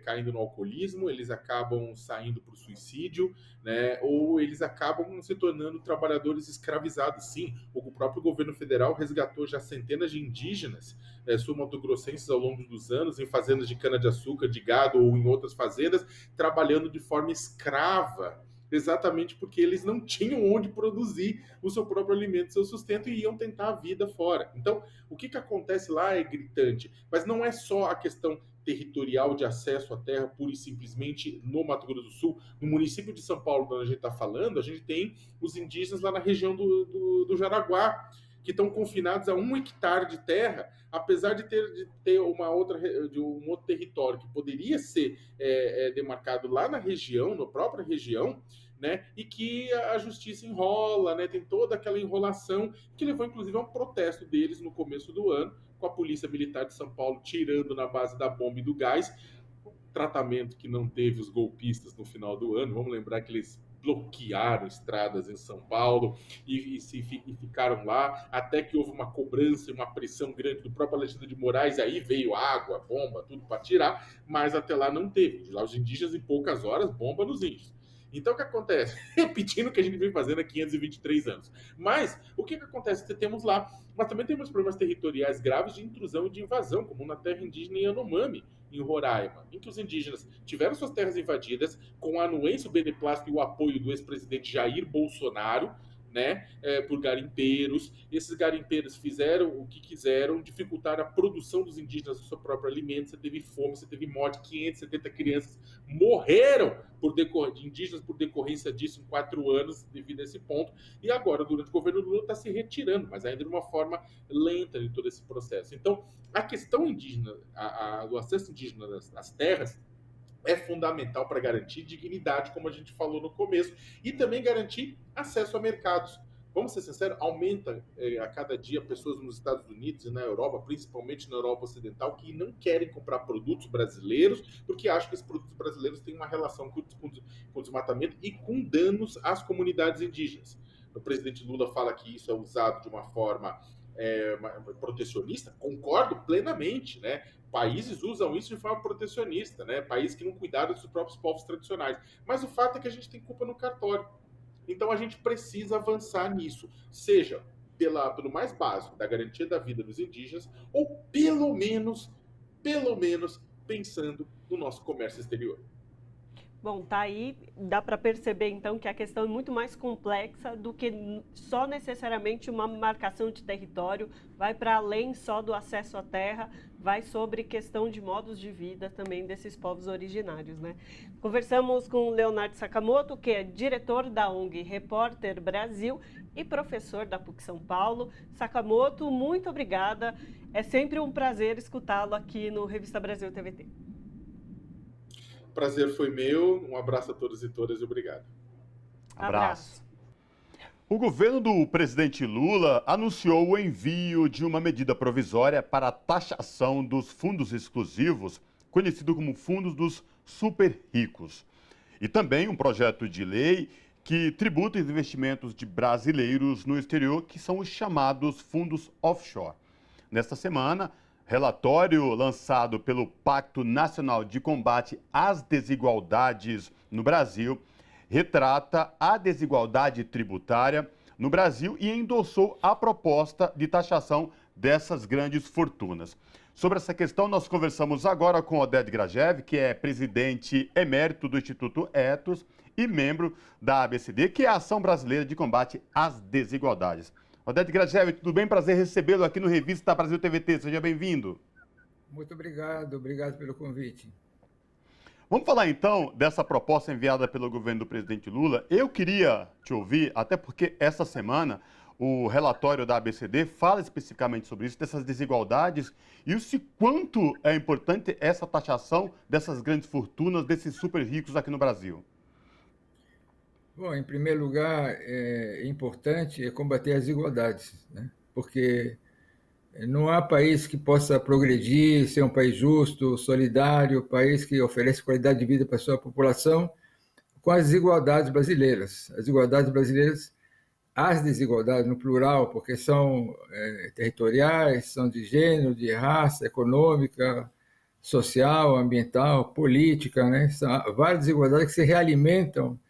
caindo no alcoolismo, eles acabam saindo para o suicídio, né? Ou eles acabam se tornando trabalhadores escravizados. Sim, o próprio governo federal resgatou já centenas de indígenas sul-mato-grossenses ao longo dos anos em fazendas de cana-de-açúcar, de gado ou em outras fazendas, trabalhando de forma escrava, exatamente porque eles não tinham onde produzir o seu próprio alimento, seu sustento, e iam tentar a vida fora. Então, o que acontece lá é gritante, mas não é só a questão territorial de acesso à terra, pura e simplesmente no Mato Grosso do Sul. No município de São Paulo, onde a gente está falando, a gente tem os indígenas lá na região do Jaraguá, que estão confinados a 1 hectare de terra, apesar de ter um outro território que poderia ser demarcado lá na região, na própria região, né? E que a justiça enrola, né? Tem toda aquela enrolação que levou, inclusive, a um protesto deles no começo do ano, com a Polícia Militar de São Paulo tirando na base da bomba e do gás, tratamento que não teve os golpistas no final do ano. Vamos lembrar que eles bloquearam estradas em São Paulo e ficaram lá, até que houve uma cobrança e uma pressão grande do próprio Alexandre de Moraes, aí veio água, bomba, tudo para tirar, mas até lá não teve. Lá os indígenas, em poucas horas, bomba nos índios. Então, o que acontece? Repetindo o que a gente vem fazendo há 523 anos. Mas, o que acontece? Temos lá, mas também temos problemas territoriais graves de intrusão e de invasão, como na terra indígena Yanomami, em Roraima, em que os indígenas tiveram suas terras invadidas com a anuência, o beneplácito e o apoio do ex-presidente Jair Bolsonaro, né, por garimpeiros. Esses garimpeiros fizeram o que quiseram, dificultaram a produção dos indígenas do seu próprio alimento. Você teve fome, você teve morte, 570 crianças morreram de indígenas por decorrência disso em 4 anos, devido a esse ponto. E agora, durante o governo Lula, está se retirando, mas ainda de uma forma lenta de todo esse processo. Então, a questão indígena, do acesso indígena às terras, é fundamental para garantir dignidade, como a gente falou no começo, e também garantir acesso a mercados. Vamos ser sinceros, aumenta a cada dia pessoas nos Estados Unidos e na Europa, principalmente na Europa Ocidental, que não querem comprar produtos brasileiros, porque acham que esses produtos brasileiros têm uma relação com o desmatamento e com danos às comunidades indígenas. O presidente Lula fala que isso é usado de uma forma protecionista, concordo plenamente, né? Países usam isso de forma protecionista, né? Países que não cuidaram dos próprios povos tradicionais. Mas o fato é que a gente tem culpa no cartório. Então a gente precisa avançar nisso, seja pelo mais básico da garantia da vida dos indígenas, ou pelo menos pensando no nosso comércio exterior. Bom, tá aí, dá para perceber então que a questão é muito mais complexa do que só necessariamente uma marcação de território, vai para além só do acesso à terra, vai sobre questão de modos de vida também desses povos originários, né? Conversamos com o Leonardo Sakamoto, que é diretor da ONG Repórter Brasil e professor da PUC São Paulo. Sakamoto, muito obrigada, é sempre um prazer escutá-lo aqui no Revista Brasil TVT. Prazer foi meu. Um abraço a todos e todas e obrigado. Abraço. O governo do presidente Lula anunciou o envio de uma medida provisória para a taxação dos fundos exclusivos, conhecido como fundos dos super ricos. E também um projeto de lei que tributa os investimentos de brasileiros no exterior, que são os chamados fundos offshore. Nesta semana, relatório lançado pelo Pacto Nacional de Combate às Desigualdades no Brasil retrata a desigualdade tributária no Brasil e endossou a proposta de taxação dessas grandes fortunas. Sobre essa questão, nós conversamos agora com Oded Grajew, que é presidente emérito do Instituto Ethos e membro da ABCD, que é a Ação Brasileira de Combate às Desigualdades. Oded Grajew, tudo bem? Prazer recebê-lo aqui no Revista Brasil TVT. Seja bem-vindo. Muito obrigado pelo convite. Vamos falar então dessa proposta enviada pelo governo do presidente Lula. Eu queria te ouvir, até porque essa semana o relatório da ABCD fala especificamente sobre isso, dessas desigualdades e o quanto é importante essa taxação dessas grandes fortunas, desses super ricos aqui no Brasil. Bom, em primeiro lugar, é importante combater as desigualdades, né? Porque não há país que possa progredir, ser um país justo, solidário, país que oferece qualidade de vida para a sua população, com as desigualdades brasileiras. As desigualdades brasileiras, as desigualdades no plural, porque são territoriais, são de gênero, de raça, econômica, social, ambiental, política, né? São várias desigualdades que se realimentam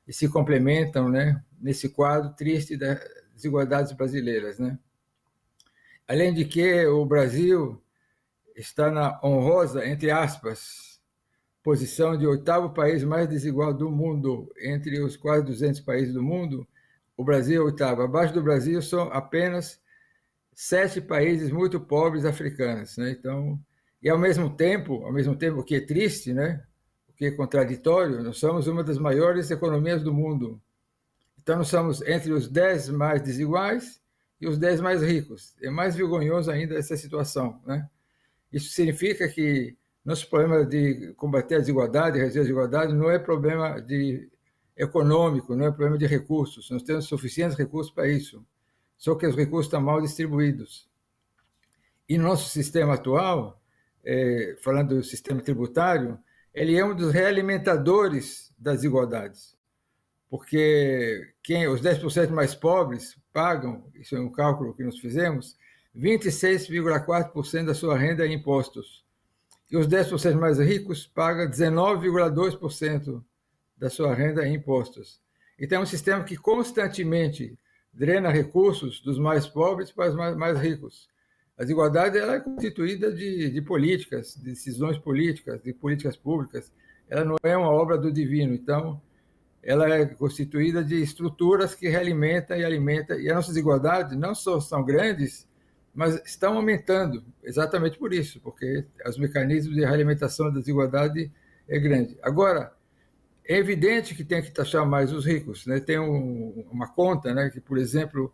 e se complementam, né, nesse quadro triste das desigualdades brasileiras, né? Além de que o Brasil está na honrosa, entre aspas, posição de 8º país mais desigual do mundo, entre os quase 200 países do mundo, o Brasil é 8º. Abaixo do Brasil são apenas 7 países muito pobres africanos, né? Então, e ao mesmo tempo, o que é triste, né? Que é contraditório, nós somos uma das maiores economias do mundo. Então, nós somos entre os 10 mais desiguais e os 10 mais ricos. É mais vergonhoso ainda essa situação, né? Isso significa que nosso problema de combater a desigualdade, reduzir a desigualdade, não é problema econômico, não é problema de recursos. Nós temos suficientes recursos para isso, só que os recursos estão mal distribuídos. E nosso sistema atual, falando do sistema tributário, ele é um dos realimentadores das desigualdades, porque os 10% mais pobres pagam, isso é um cálculo que nós fizemos, 26,4% da sua renda em impostos, e os 10% mais ricos pagam 19,2% da sua renda em impostos. Então, é um sistema que constantemente drena recursos dos mais pobres para os mais ricos. A desigualdade ela é constituída de políticas, de decisões políticas, de políticas públicas. Ela não é uma obra do divino. Então, ela é constituída de estruturas que realimentam e alimentam. E as nossas desigualdades não só são grandes, mas estão aumentando, exatamente por isso, porque os mecanismos de realimentação da desigualdade é grande. Agora, é evidente que tem que taxar mais os ricos, né? Tem uma conta, né, que, por exemplo,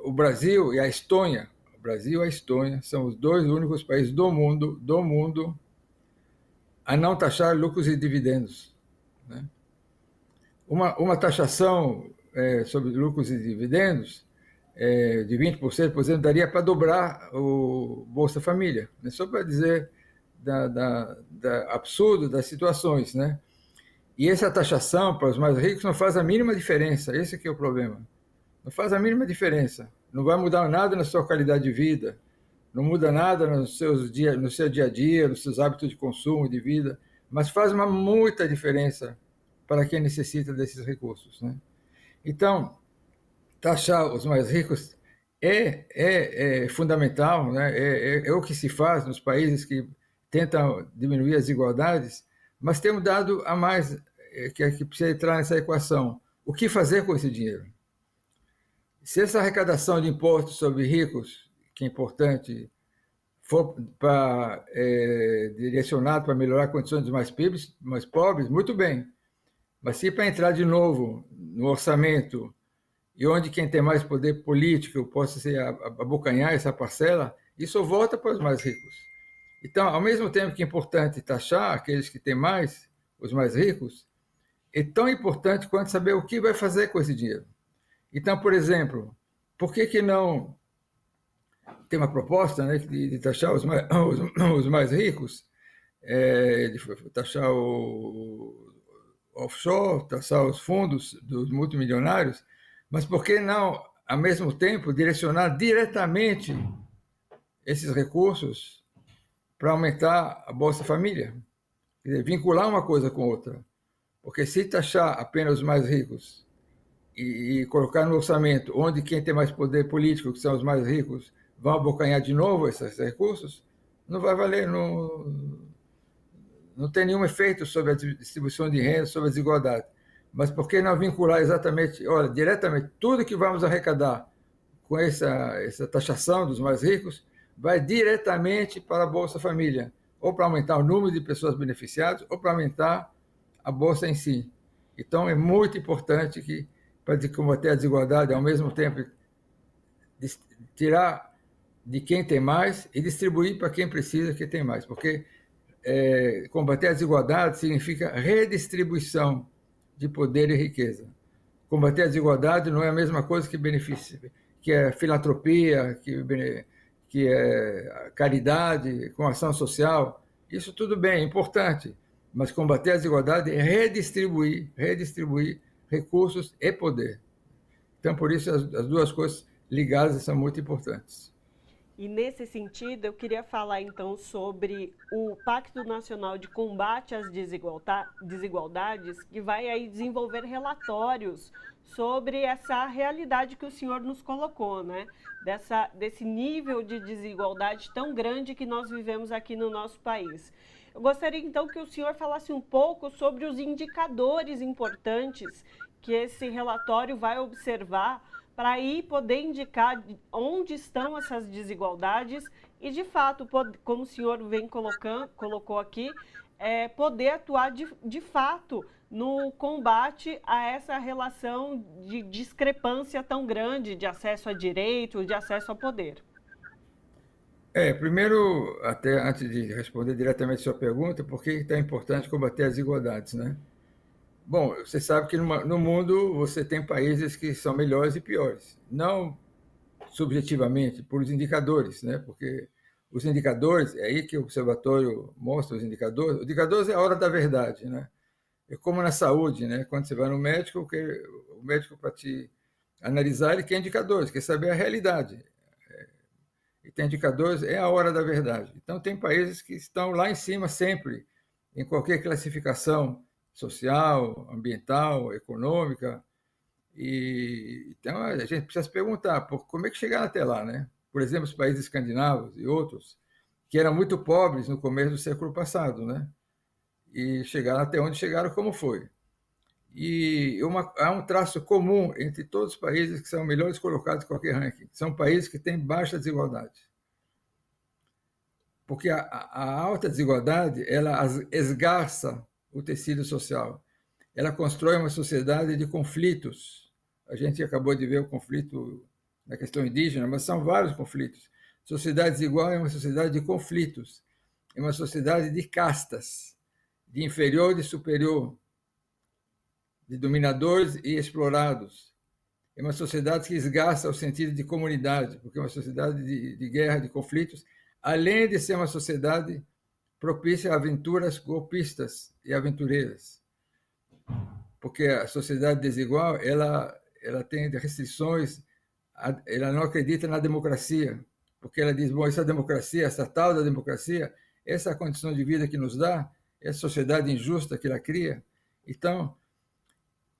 o Brasil e a Estônia, são os 2 únicos países do mundo a não taxar lucros e dividendos, né? Uma taxação sobre lucros e dividendos de 20%, por exemplo, daria para dobrar o Bolsa Família, né? Só para dizer da absurdo das situações, né? E essa taxação para os mais ricos não faz a mínima diferença, esse que é o problema. Não faz a mínima diferença, não vai mudar nada na sua qualidade de vida, não muda nada no seu dia a dia, nos seus hábitos de consumo, de vida, mas faz muita diferença para quem necessita desses recursos, né? Então, taxar os mais ricos é fundamental, né? É o que se faz nos países que tentam diminuir as desigualdades, mas tem um dado a mais que precisa entrar nessa equação. O que fazer com esse dinheiro? Se essa arrecadação de impostos sobre ricos, que é importante, for direcionado para melhorar a condição dos mais pobres, muito bem. Mas se para entrar de novo no orçamento e onde quem tem mais poder político possa se abocanhar essa parcela, isso volta para os mais ricos. Então, ao mesmo tempo que é importante taxar aqueles que têm mais, os mais ricos, é tão importante quanto saber o que vai fazer com esse dinheiro. Então, por exemplo, por que não tem uma proposta, né, de taxar os mais ricos, de taxar o offshore, taxar os fundos dos multimilionários, mas por que não, ao mesmo tempo, direcionar diretamente esses recursos para aumentar a Bolsa Família? Quer dizer, vincular uma coisa com outra. Porque se taxar apenas os mais ricos e colocar no orçamento onde quem tem mais poder político, que são os mais ricos, vão abocanhar de novo esses recursos, não vai valer, não tem nenhum efeito sobre a distribuição de renda, sobre a desigualdade. Mas por que não vincular exatamente, olha, diretamente, tudo que vamos arrecadar com essa taxação dos mais ricos vai diretamente para a Bolsa Família, ou para aumentar o número de pessoas beneficiadas, ou para aumentar a Bolsa em si. Então, é muito importante que, para combater a desigualdade, ao mesmo tempo, tirar de quem tem mais e distribuir para quem precisa que tem mais, porque combater a desigualdade significa redistribuição de poder e riqueza. Combater a desigualdade não é a mesma coisa que benefício, que é filantropia, que é caridade, com ação social. Isso tudo bem, é importante, mas combater a desigualdade é redistribuir recursos e poder. Então, por isso, as duas coisas ligadas são muito importantes. E, nesse sentido, eu queria falar, então, sobre o Pacto Nacional de Combate às Desigualdades, que vai aí desenvolver relatórios sobre essa realidade que o senhor nos colocou, né? Desse nível de desigualdade tão grande que nós vivemos aqui no nosso país. Eu gostaria, então, que o senhor falasse um pouco sobre os indicadores importantes que esse relatório vai observar para aí poder indicar onde estão essas desigualdades e, de fato, como o senhor colocou aqui, poder atuar de fato no combate a essa relação de discrepância tão grande de acesso a direito, de acesso a poder. Primeiro, até antes de responder diretamente a sua pergunta, por que é tão importante combater as desigualdades, né? Bom, você sabe que no mundo você tem países que são melhores e piores. Não subjetivamente, por os indicadores, né? Porque os indicadores, é aí que o observatório mostra os indicadores. Os indicadores é a hora da verdade, né? É como na saúde, né? Quando você vai no médico, o médico, para te analisar, ele quer indicadores, quer saber a realidade. E tem indicadores, é a hora da verdade. Então, tem países que estão lá em cima sempre, em qualquer classificação social, ambiental, econômica. Então, a gente precisa se perguntar como é que chegaram até lá, né? Por exemplo, os países escandinavos e outros, que eram muito pobres no começo do século passado, né? E chegaram até onde chegaram, como foi. E há um traço comum entre todos os países que são melhores colocados em qualquer ranking. São países que têm baixa desigualdade. Porque a alta desigualdade, ela esgarça o tecido social. Ela constrói uma sociedade de conflitos. A gente acabou de ver o conflito na questão indígena, mas são vários conflitos. Sociedade desigual é uma sociedade de conflitos. É uma sociedade de castas, de inferior e de superior, de dominadores e explorados. É uma sociedade que esgarça o sentido de comunidade, porque é uma sociedade de guerra, de conflitos, além de ser uma sociedade propícia a aventuras golpistas e aventureiras. Porque a sociedade desigual, ela tem restrições, ela não acredita na democracia, porque ela diz, bom, essa democracia, essa tal da democracia, essa condição de vida que nos dá, essa sociedade injusta que ela cria. Então,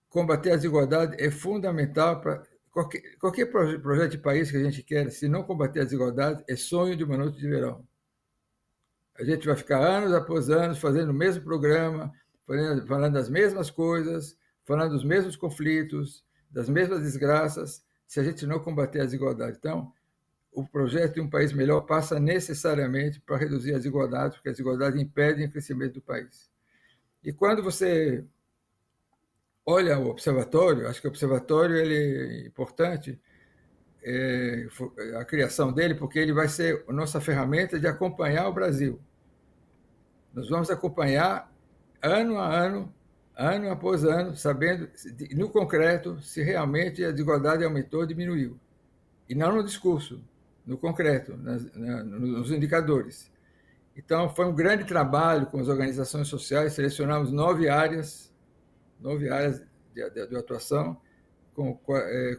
combater a desigualdade é fundamental para qualquer projeto de país que a gente quer. Se não combater a desigualdade, é sonho de uma noite de verão. A gente vai ficar anos após anos fazendo o mesmo programa, falando das mesmas coisas, falando dos mesmos conflitos, das mesmas desgraças, se a gente não combater a desigualdade. Então, o projeto de um país melhor passa necessariamente para reduzir as desigualdades, porque a desigualdade impede o crescimento do país. E quando você olha o observatório, acho que o observatório ele é importante, a criação dele, porque ele vai ser a nossa ferramenta de acompanhar o Brasil. Nós vamos acompanhar ano a ano, ano após ano, sabendo, no concreto, se realmente a desigualdade aumentou ou diminuiu. E não no discurso, no concreto, nos indicadores. Então, foi um grande trabalho com as organizações sociais, selecionamos 9 áreas de atuação, com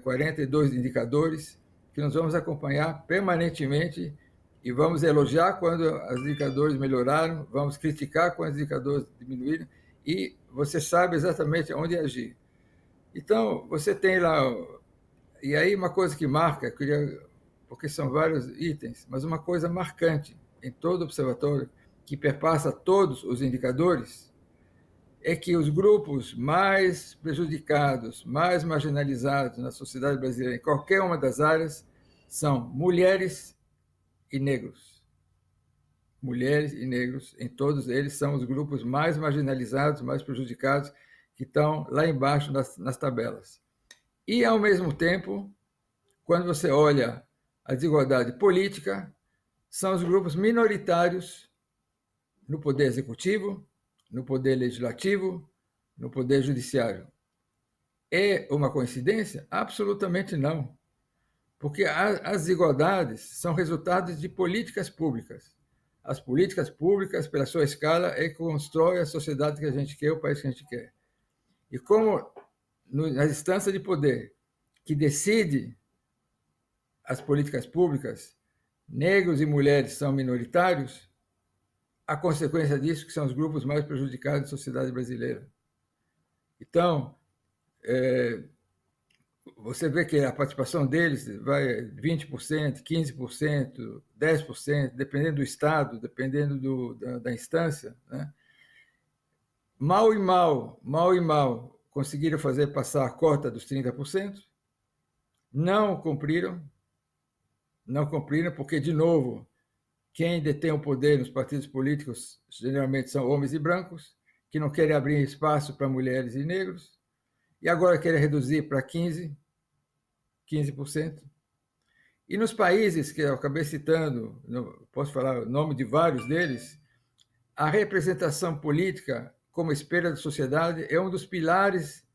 42 indicadores, que nós vamos acompanhar permanentemente e vamos elogiar quando os indicadores melhoraram, vamos criticar quando os indicadores diminuíram, e você sabe exatamente onde agir. Então, você tem lá... E aí, uma coisa que marca, porque são vários itens, mas uma coisa marcante em todo o observatório, que perpassa todos os indicadores, é que os grupos mais prejudicados, mais marginalizados na sociedade brasileira, em qualquer uma das áreas, são mulheres e negros. Mulheres e negros, em todos eles, são os grupos mais marginalizados, mais prejudicados, que estão lá embaixo nas tabelas. E, ao mesmo tempo, quando você olha a desigualdade política, são os grupos minoritários no poder executivo, no poder legislativo, no poder judiciário. É uma coincidência? Absolutamente não. Porque as desigualdades são resultados de políticas públicas. As políticas públicas, pela sua escala, é que constrói a sociedade que a gente quer, o país que a gente quer. E como nas instâncias de poder que decide as políticas públicas, negros e mulheres são minoritários, a consequência disso que são os grupos mais prejudicados da sociedade brasileira. Então, você vê que a participação deles vai 20%, 15%, 10%, dependendo do estado, dependendo da instância, né? Mal e mal, conseguiram fazer passar a cota dos 30%, não cumpriram, porque, de novo, quem detém o poder nos partidos políticos geralmente são homens e brancos, que não querem abrir espaço para mulheres e negros, e agora querem reduzir para 15%. E nos países que eu acabei citando, posso falar o nome de vários deles, a representação política como espelho da sociedade é um dos pilares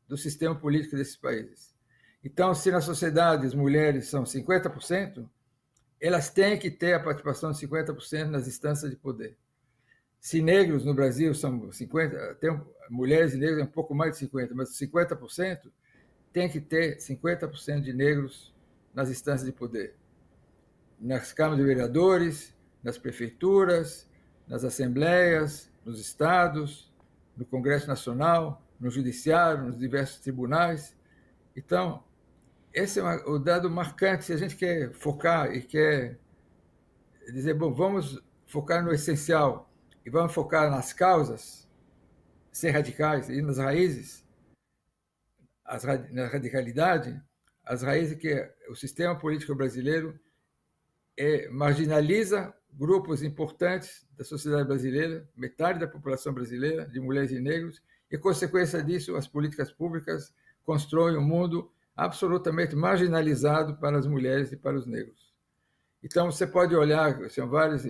do sistema político desses países. Então, se na sociedade as mulheres são 50%, elas têm que ter a participação de 50% nas instâncias de poder. Se negros no Brasil são 50%, mulheres e negros é um pouco mais de 50%, mas 50%, tem que ter 50% de negros nas instâncias de poder. Nas câmaras de vereadores, nas prefeituras, nas assembleias, nos estados, no Congresso Nacional, no Judiciário, nos diversos tribunais. Então, esse é o dado marcante. Se a gente quer focar e quer dizer, bom, vamos focar no essencial e vamos focar nas causas, ser radicais, ir nas raízes, na radicalidade, as raízes que o sistema político brasileiro marginaliza grupos importantes da sociedade brasileira, metade da população brasileira, de mulheres e negros, e, consequência disso, as políticas públicas constroem um mundo absolutamente marginalizado para as mulheres e para os negros. Então, você pode olhar, são vários...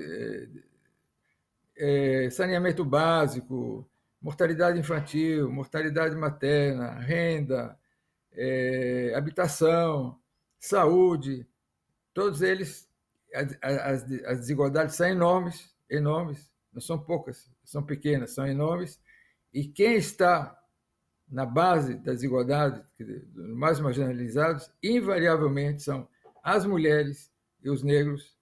saneamento básico, mortalidade infantil, mortalidade materna, renda, habitação, saúde, todos eles, as desigualdades são enormes, não são poucas, são pequenas, são enormes, e quem está na base das desigualdades, mais marginalizados, invariavelmente são as mulheres e os negros,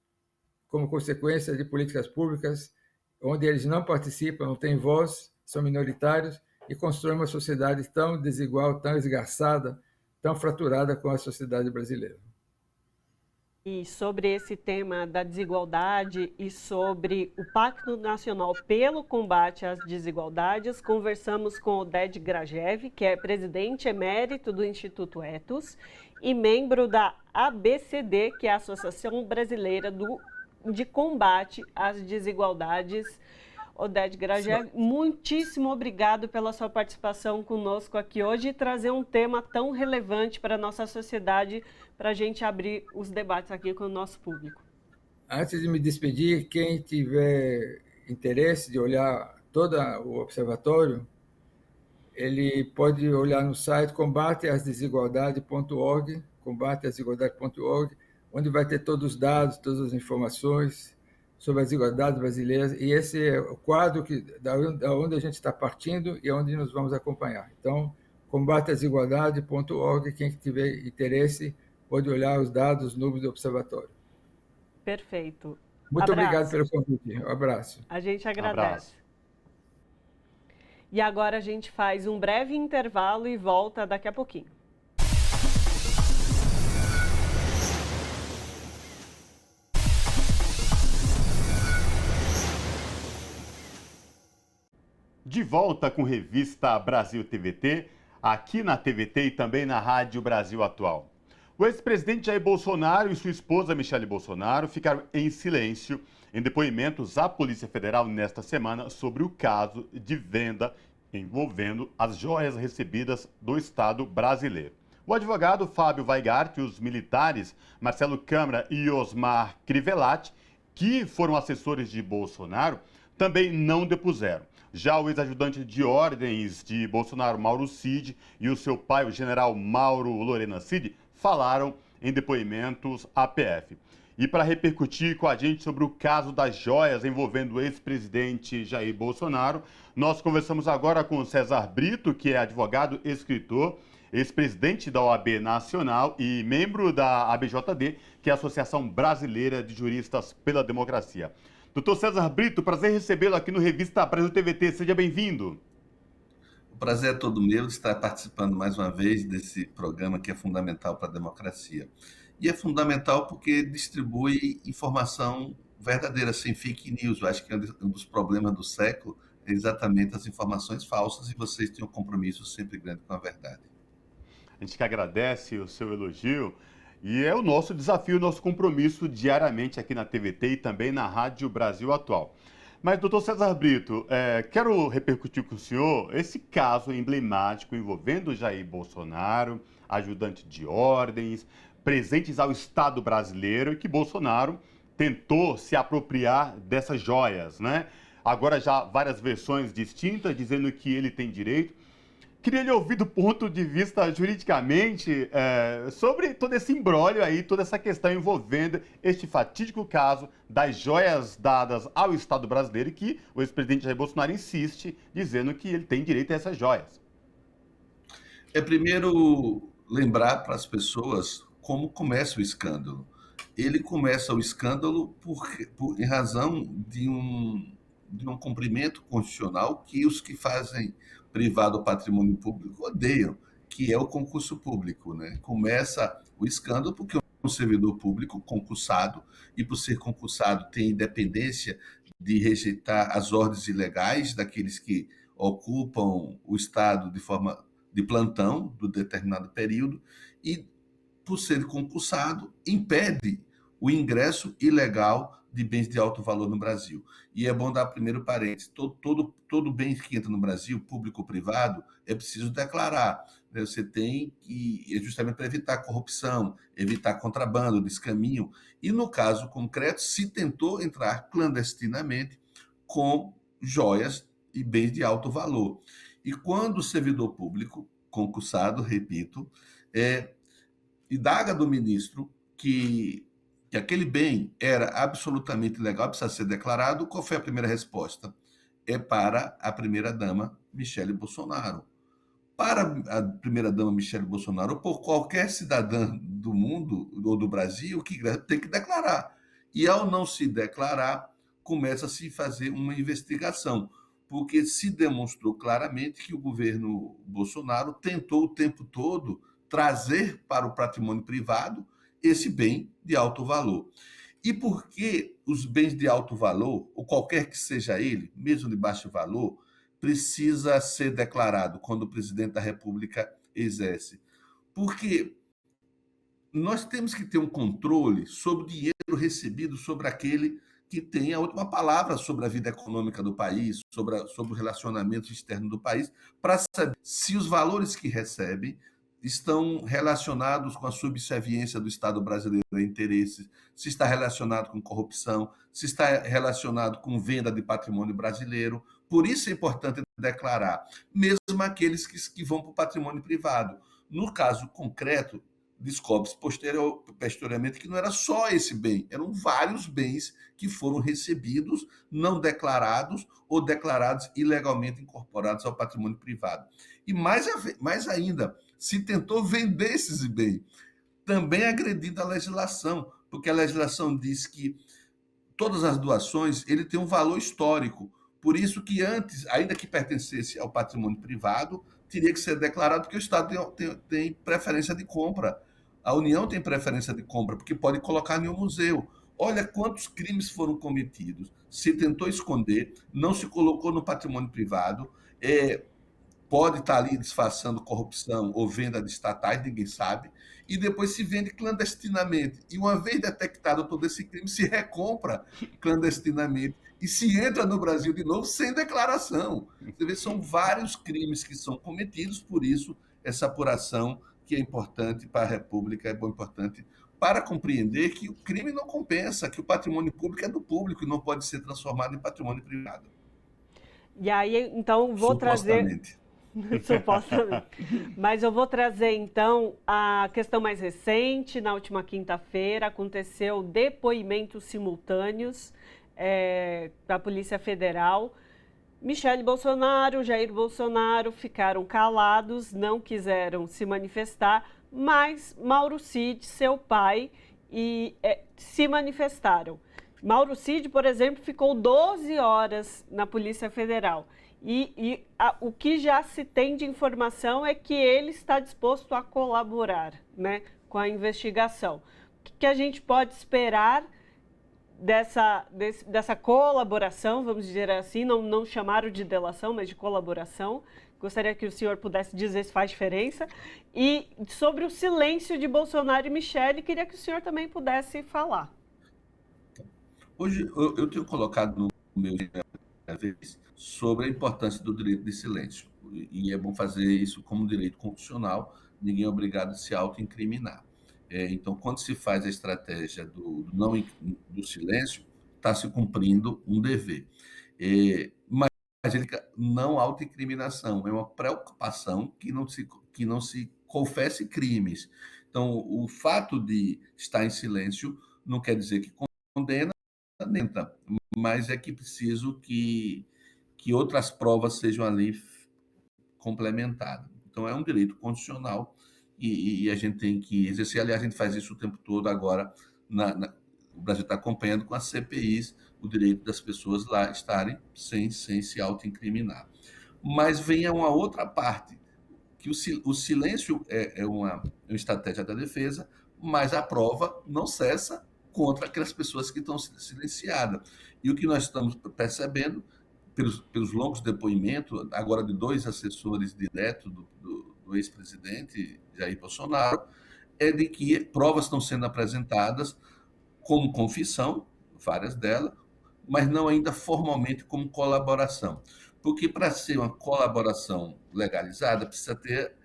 como consequência de políticas públicas onde eles não participam, não têm voz, são minoritários e constroem uma sociedade tão desigual, tão esgarçada, tão fraturada como a sociedade brasileira. E sobre esse tema da desigualdade e sobre o Pacto Nacional pelo Combate às Desigualdades, conversamos com Oded Grajew, que é presidente emérito do Instituto Ethos e membro da ABCD, que é a Associação Brasileira de Combate às Desigualdades. Oded Grajew, muitíssimo obrigado pela sua participação conosco aqui hoje e trazer um tema tão relevante para a nossa sociedade, para a gente abrir os debates aqui com o nosso público. Antes de me despedir, quem tiver interesse de olhar todo o observatório, ele pode olhar no site combateasdesigualdades.org, onde vai ter todos os dados, todas as informações sobre as desigualdades brasileiras, e esse é o quadro da onde a gente está partindo e onde nos vamos acompanhar. Então, combateasdesigualdades.org, quem tiver interesse pode olhar os dados, os números do observatório. Perfeito. Muito obrigado pelo convite. Um abraço. A gente agradece. E agora a gente faz um breve intervalo e volta daqui a pouquinho. De volta com Revista Brasil TVT, aqui na TVT e também na Rádio Brasil Atual. O ex-presidente Jair Bolsonaro e sua esposa Michele Bolsonaro ficaram em silêncio em depoimentos à Polícia Federal nesta semana sobre o caso de venda envolvendo as joias recebidas do Estado brasileiro. O advogado Fábio Weingart e os militares Marcelo Câmara e Osmar Crivellati, que foram assessores de Bolsonaro, também não depuseram. Já o ex-ajudante de ordens de Bolsonaro, Mauro Cid, e o seu pai, o general Mauro Lorena Cid, falaram em depoimentos à PF. E para repercutir com a gente sobre o caso das joias envolvendo o ex-presidente Jair Bolsonaro, nós conversamos agora com o César Brito, que é advogado, escritor, ex-presidente da OAB Nacional e membro da ABJD, que é a Associação Brasileira de Juristas pela Democracia. Doutor César Brito, prazer recebê-lo aqui no Revista Brasil TVT. Seja bem-vindo. O prazer é todo meu de estar participando mais uma vez desse programa que é fundamental para a democracia. E é fundamental porque distribui informação verdadeira, sem fake news. Eu acho que um dos problemas do século é exatamente as informações falsas e vocês têm um compromisso sempre grande com a verdade. A gente que agradece o seu elogio. E é o nosso desafio, o nosso compromisso diariamente aqui na TVT e também na Rádio Brasil Atual. Mas, doutor César Brito, quero repercutir com o senhor esse caso emblemático envolvendo Jair Bolsonaro, ajudante de ordens, presentes ao Estado brasileiro, e que Bolsonaro tentou se apropriar dessas joias, né? Agora já várias versões distintas, dizendo que ele tem direito. Queria lhe ouvir do ponto de vista juridicamente sobre todo esse imbróglio aí, toda essa questão envolvendo este fatídico caso das joias dadas ao Estado brasileiro, que o ex-presidente Jair Bolsonaro insiste, dizendo que ele tem direito a essas joias. É primeiro lembrar para as pessoas como começa o escândalo. Ele começa o escândalo em razão de um cumprimento constitucional que os que fazem privado do patrimônio público odeiam, que é o concurso público, né? Começa o escândalo porque um servidor público concursado, e por ser concursado tem independência de rejeitar as ordens ilegais daqueles que ocupam o Estado de forma de plantão do determinado período, e por ser concursado impede o ingresso ilegal de bens de alto valor no Brasil. E é bom dar primeiro parênteses, todo bem que entra no Brasil, público ou privado, é preciso declarar. Né? Você tem que, justamente para evitar corrupção, evitar contrabando, descaminho. E no caso concreto, se tentou entrar clandestinamente com joias e bens de alto valor. E quando o servidor público, concursado, repito, indaga do ministro que aquele bem era absolutamente ilegal, precisa ser declarado, qual foi a primeira resposta? É para a primeira-dama Michele Bolsonaro. Para a primeira-dama Michele Bolsonaro, ou por qualquer cidadã do mundo ou do Brasil, que tem que declarar. E ao não se declarar, começa a se fazer uma investigação, porque se demonstrou claramente que o governo Bolsonaro tentou o tempo todo trazer para o patrimônio privado esse bem de alto valor. E por que os bens de alto valor, ou qualquer que seja ele, mesmo de baixo valor, precisa ser declarado quando o presidente da República exerce? Porque nós temos que ter um controle sobre o dinheiro recebido, sobre aquele que tem a última palavra sobre a vida econômica do país, sobre o relacionamento externo do país, para saber se os valores que recebe estão relacionados com a subserviência do Estado brasileiro a interesses, se está relacionado com corrupção, se está relacionado com venda de patrimônio brasileiro. Por isso é importante declarar, mesmo aqueles que vão para o patrimônio privado. No caso concreto, descobre-se posteriormente que não era só esse bem, eram vários bens que foram recebidos, não declarados ou declarados ilegalmente incorporados ao patrimônio privado. E mais ainda, se tentou vender esses bens, também agredindo a legislação, porque a legislação diz que todas as doações ele tem um valor histórico, por isso que antes, ainda que pertencesse ao patrimônio privado, teria que ser declarado, porque o Estado tem preferência de compra. A União tem preferência de compra, porque pode colocar em um museu. Olha quantos crimes foram cometidos. Se tentou esconder, não se colocou no patrimônio privado, pode estar ali disfarçando corrupção ou venda de estatais, ninguém sabe, e depois se vende clandestinamente. E uma vez detectado todo esse crime, se recompra clandestinamente e se entra no Brasil de novo sem declaração. Você vê, são vários crimes que são cometidos, por isso essa apuração que é importante para a República, é bom, importante para compreender que o crime não compensa, que o patrimônio público é do público e não pode ser transformado em patrimônio privado. E aí, então, vou trazer... Supostamente. Mas eu vou trazer, então, a questão mais recente. Na última quinta-feira, aconteceu depoimentos simultâneos da Polícia Federal. Michele Bolsonaro, Jair Bolsonaro ficaram calados, não quiseram se manifestar, mas Mauro Cid, seu pai, se manifestaram. Mauro Cid, por exemplo, ficou 12 horas na Polícia Federal. O que já se tem de informação é que ele está disposto a colaborar, né, com a investigação. O que a gente pode esperar dessa colaboração, vamos dizer assim, não chamaram de delação, mas de colaboração? Gostaria que o senhor pudesse dizer se faz diferença. E sobre o silêncio de Bolsonaro e Michele, queria que o senhor também pudesse falar. Hoje eu tenho colocado no meu vez sobre a importância do direito de silêncio. E é bom fazer isso como direito constitucional, ninguém é obrigado a se autoincriminar. Então, quando se faz a estratégia do silêncio, está se cumprindo um dever. Mas não autoincriminação, é uma preocupação que não se confesse crimes. Então, o fato de estar em silêncio não quer dizer que condena, mas é que preciso que outras provas sejam ali complementadas. Então, é um direito constitucional e a gente tem que exercer. Aliás, a gente faz isso o tempo todo agora. O Brasil está acompanhando com as CPIs o direito das pessoas lá estarem sem se autoincriminar. Mas vem uma outra parte, que o silêncio é uma estratégia da defesa, mas a prova não cessa contra aquelas pessoas que estão silenciadas. E o que nós estamos percebendo, pelos longos depoimentos, agora de 2 assessores diretos do ex-presidente Jair Bolsonaro, é de que provas estão sendo apresentadas como confissão, várias delas, mas não ainda formalmente como colaboração. Porque para ser uma colaboração legalizada, precisa ter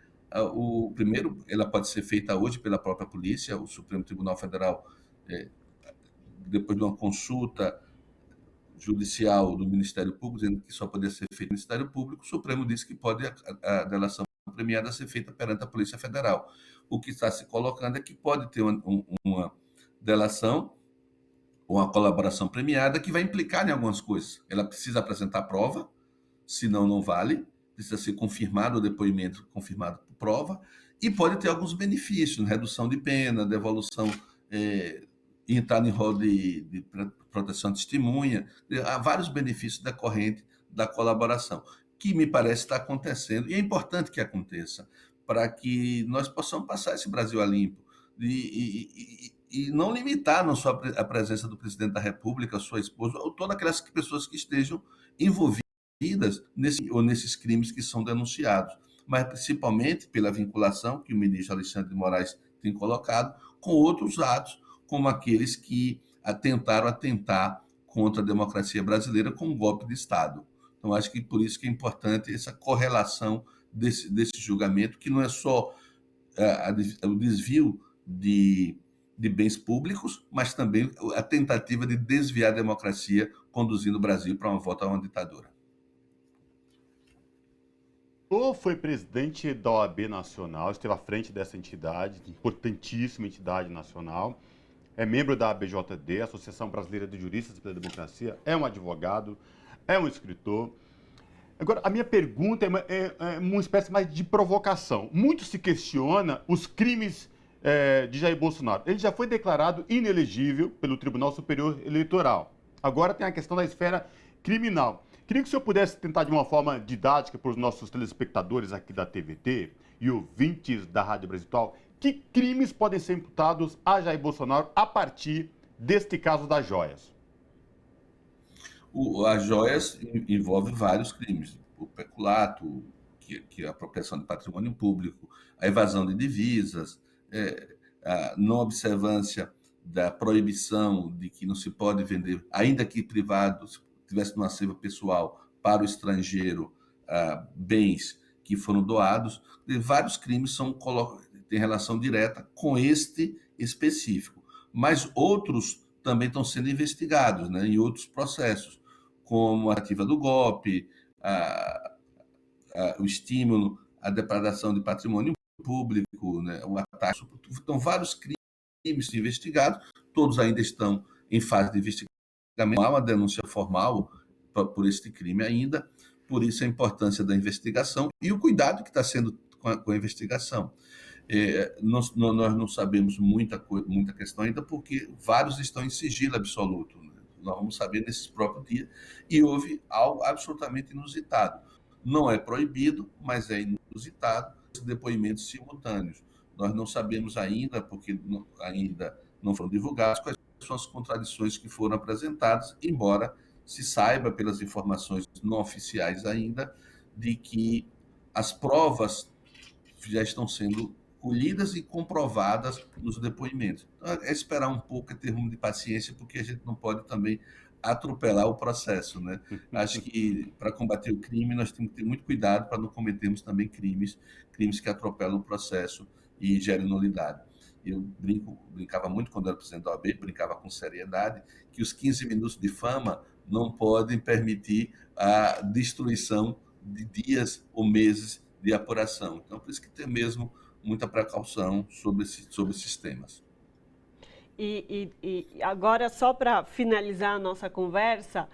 primeiro, ela pode ser feita hoje pela própria polícia, o Supremo Tribunal Federal, depois de uma consulta judicial do Ministério Público, dizendo que só poderia ser feito no Ministério Público, o Supremo disse que pode a delação premiada ser feita perante a Polícia Federal. O que está se colocando é que pode ter uma delação ou uma colaboração premiada que vai implicar em algumas coisas. Ela precisa apresentar prova, senão não vale, precisa ser confirmado o depoimento, confirmado por prova, e pode ter alguns benefícios, redução de pena, devolução, entrar em rol de proteção de testemunha, há vários benefícios decorrentes da colaboração, que me parece estar acontecendo, e é importante que aconteça, para que nós possamos passar esse Brasil a limpo, e não limitar não só a presença do presidente da República, sua esposa, ou todas aquelas pessoas que estejam envolvidas nesses crimes que são denunciados, mas principalmente pela vinculação que o ministro Alexandre de Moraes tem colocado com outros atos, como aqueles que tentaram atentar contra a democracia brasileira com um golpe de Estado. Então, acho que por isso que é importante essa correlação desse julgamento, que não é só o desvio de bens públicos, mas também a tentativa de desviar a democracia, conduzindo o Brasil para uma volta a uma ditadura. O foi presidente da OAB Nacional, esteve à frente dessa entidade, importantíssima entidade nacional, é membro da ABJD, Associação Brasileira de Juristas pela Democracia, é um advogado, é um escritor. Agora, a minha pergunta é uma espécie mais de provocação. Muito se questiona os crimes de Jair Bolsonaro. Ele já foi declarado inelegível pelo Tribunal Superior Eleitoral. Agora tem a questão da esfera criminal. Queria que o senhor pudesse tentar de uma forma didática para os nossos telespectadores aqui da TVT e ouvintes da Rádio Brasil Atual, que crimes podem ser imputados a Jair Bolsonaro a partir deste caso das joias? As joias envolvem vários crimes. O peculato, que é a apropriação de patrimônio público, a evasão de divisas, a não observância da proibição de que não se pode vender, ainda que privado, se tivesse no acervo pessoal, para o estrangeiro, bens que foram doados. Vários crimes têm relação direta com este específico. Mas outros também estão sendo investigados, né, em outros processos, como a tentativa do golpe, o estímulo à depredação de patrimônio público, né, o ataque. Então, vários crimes investigados, todos ainda estão em fase de investigação. Não há uma denúncia formal por este crime ainda, por isso a importância da investigação e o cuidado que está sendo com a investigação. Nós não sabemos muita questão ainda, porque vários estão em sigilo absoluto, né? Nós vamos saber nesses próprios dias. E houve algo absolutamente inusitado. Não é proibido, mas é inusitado, depoimentos simultâneos. Nós não sabemos ainda, porque ainda não foram divulgados, quais são as contradições que foram apresentadas, embora se saiba, pelas informações não oficiais ainda, de que as provas já estão sendo colhidas e comprovadas nos depoimentos. Então, é esperar um pouco, é ter rumo de paciência, porque a gente não pode também atropelar o processo, né? Acho que para combater o crime nós temos que ter muito cuidado para não cometermos também crimes que atropelam o processo e gerem nulidade. Eu brincava muito quando era presidente da OAB, brincava com seriedade, que os 15 minutos de fama não podem permitir a destruição de dias ou meses de apuração. Então, por isso que tem mesmo muita precaução sobre esses temas. E agora, só para finalizar a nossa conversa,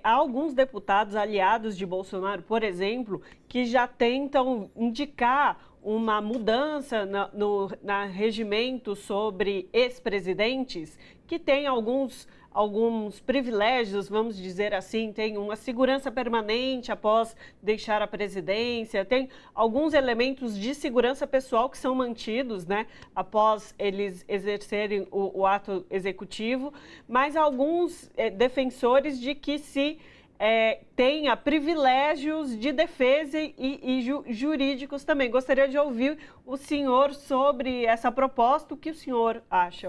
há alguns deputados aliados de Bolsonaro, por exemplo, que já tentam indicar uma mudança no regimento sobre ex-presidentes, que tem alguns privilégios, vamos dizer assim, tem uma segurança permanente após deixar a presidência, tem alguns elementos de segurança pessoal que são mantidos, né, após eles exercerem o ato executivo, mas alguns defensores de que se tenha privilégios de defesa e jurídicos também. Gostaria de ouvir o senhor sobre essa proposta, o que o senhor acha,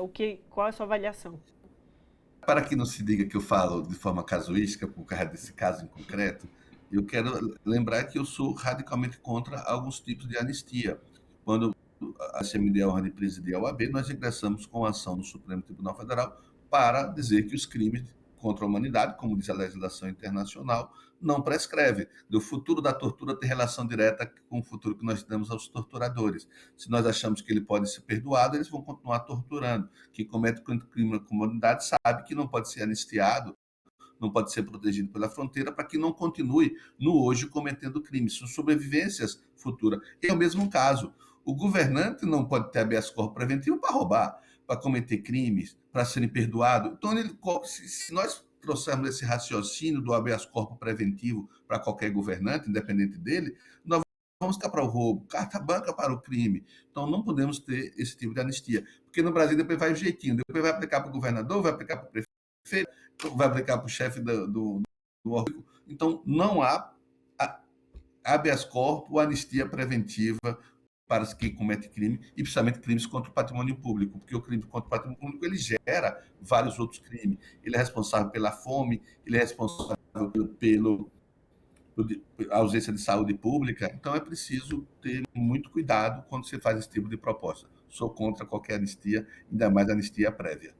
qual é a sua avaliação? Para que não se diga que eu falo de forma casuística, por causa desse caso em concreto, eu quero lembrar que eu sou radicalmente contra alguns tipos de anistia. Quando a CMD me deu a ordem de presidir a OAB, nós ingressamos com a ação no Supremo Tribunal Federal para dizer que os crimes contra a humanidade, como diz a legislação internacional, não prescreve. O futuro da tortura tem relação direta com o futuro que nós damos aos torturadores. Se nós achamos que ele pode ser perdoado, eles vão continuar torturando. Quem comete crime na comunidade sabe que não pode ser anistiado, não pode ser protegido pela fronteira para que não continue no hoje cometendo crimes. São sobrevivências futuras. É o mesmo caso. O governante não pode ter habeas corpus preventivo para roubar, para cometer crimes, para serem perdoados. Então, se nós trouxermos esse raciocínio do habeas corpus preventivo para qualquer governante, independente dele, nós vamos ficar para o roubo, carta branca para o crime. Então, não podemos ter esse tipo de anistia. Porque no Brasil depois vai o jeitinho, depois vai aplicar para o governador, vai aplicar para o prefeito, vai aplicar para o chefe do órgão. Então, não há habeas corpus, anistia preventiva para quem comete crime, e principalmente crimes contra o patrimônio público, porque o crime contra o patrimônio público ele gera vários outros crimes. Ele é responsável pela fome, ele é responsável pela ausência de saúde pública, então é preciso ter muito cuidado quando você faz esse tipo de proposta. Sou contra qualquer anistia, ainda mais anistia prévia.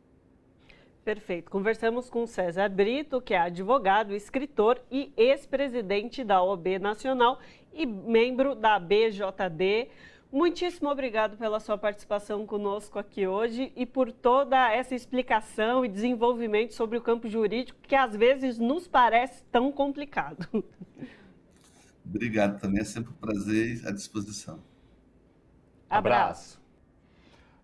Perfeito. Conversamos com César Brito, que é advogado, escritor e ex-presidente da OAB Nacional e membro da BJD. Muitíssimo obrigado pela sua participação conosco aqui hoje e por toda essa explicação e desenvolvimento sobre o campo jurídico, que às vezes nos parece tão complicado. Obrigado também, é sempre um prazer, à disposição. Abraço.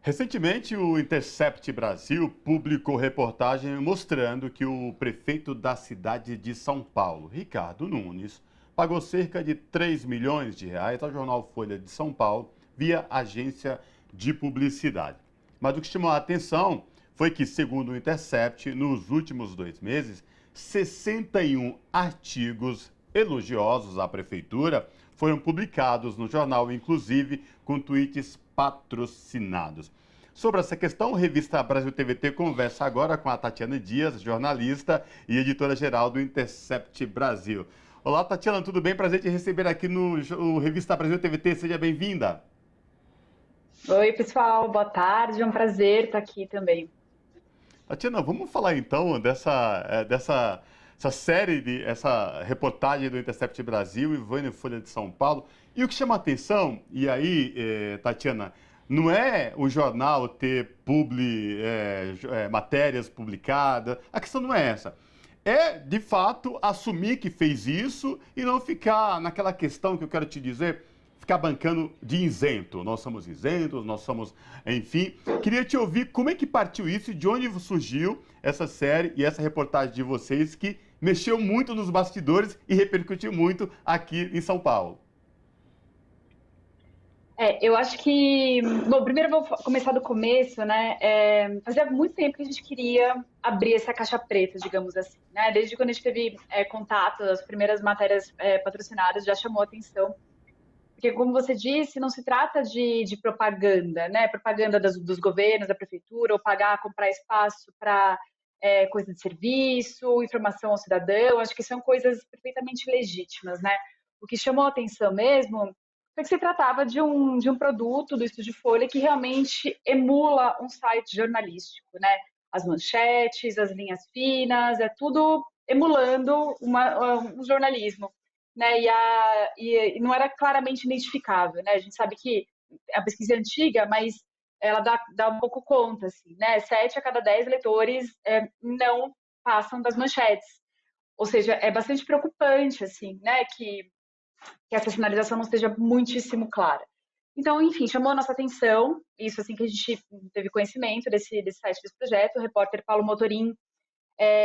Recentemente, o Intercept Brasil publicou reportagem mostrando que o prefeito da cidade de São Paulo, Ricardo Nunes, pagou cerca de 3 milhões de reais ao jornal Folha de São Paulo via agência de publicidade. Mas o que chamou a atenção foi que, segundo o Intercept, nos últimos 2 meses, 61 artigos elogiosos à prefeitura foram publicados no jornal, inclusive com tweets patrocinados. Sobre essa questão, a revista Brasil TVT conversa agora com a Tatiana Dias, jornalista e editora-geral do Intercept Brasil. Olá, Tatiana, tudo bem? Prazer te receber aqui no Revista Brasil TVT. Seja bem-vinda. Oi, pessoal. Boa tarde. É um prazer estar aqui também. Tatiana, vamos falar então dessa série, essa reportagem do Intercept Brasil e Vânia Folha de São Paulo. E o que chama a atenção, e aí, Tatiana, não é o jornal ter matérias publicadas, a questão não é essa. É, de fato, assumir que fez isso e não ficar naquela questão que eu quero te dizer, ficar bancando de isento. Nós somos isentos, nós somos, enfim. Queria te ouvir como é que partiu isso e de onde surgiu essa série e essa reportagem de vocês que mexeu muito nos bastidores e repercutiu muito aqui em São Paulo. Eu acho que... Bom, primeiro eu vou começar do começo, né? Fazia muito tempo que a gente queria abrir essa caixa preta, digamos assim, né? Desde quando a gente teve contato, as primeiras matérias patrocinadas já chamou a atenção. Porque, como você disse, não se trata de propaganda, né? Propaganda dos governos, da prefeitura, ou comprar espaço para coisa de serviço, informação ao cidadão. Acho que são coisas perfeitamente legítimas, né? O que chamou a atenção mesmo foi que se tratava de um produto do Estúdio Folha que realmente emula um site jornalístico, né? As manchetes, as linhas finas, é tudo emulando um jornalismo, né? E não era claramente identificável, né? A gente sabe que a pesquisa é antiga, mas ela dá um pouco conta, assim, né? 7 a cada 10 leitores não passam das manchetes. Ou seja, é bastante preocupante, assim, né? Que essa sinalização não esteja muitíssimo clara. Então, enfim, chamou a nossa atenção, isso assim que a gente teve conhecimento desse site, desse projeto. O repórter Paulo Motorim,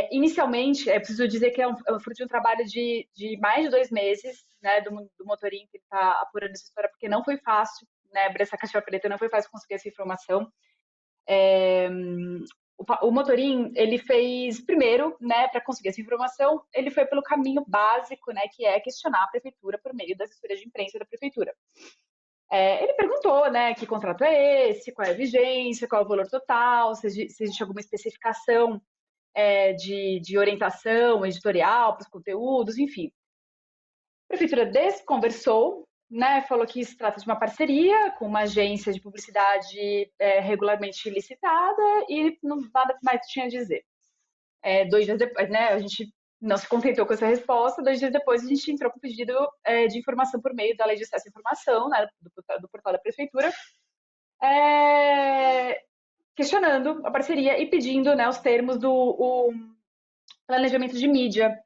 inicialmente, preciso dizer que é fruto de um trabalho de mais de 2 meses, né, do Motorim, que está apurando essa história, porque não foi fácil, né, abrir essa caixa preta, não foi fácil conseguir essa informação. O Motorim, ele fez, primeiro, né, para conseguir essa informação, ele foi pelo caminho básico, né, que é questionar a prefeitura por meio da assessoria de imprensa da prefeitura. Ele perguntou, né, que contrato é esse, qual é a vigência, qual é o valor total, se existe alguma especificação de orientação editorial para os conteúdos, enfim. A prefeitura desconversou, né, falou que se trata de uma parceria com uma agência de publicidade regularmente licitada e nada mais tinha a dizer. 2 dias depois, né, a gente não se contentou com essa resposta. 2 dias depois, a gente entrou com pedido de informação por meio da Lei de Acesso à Informação, né, do portal da prefeitura, questionando a parceria e pedindo, né, os termos do planejamento de mídia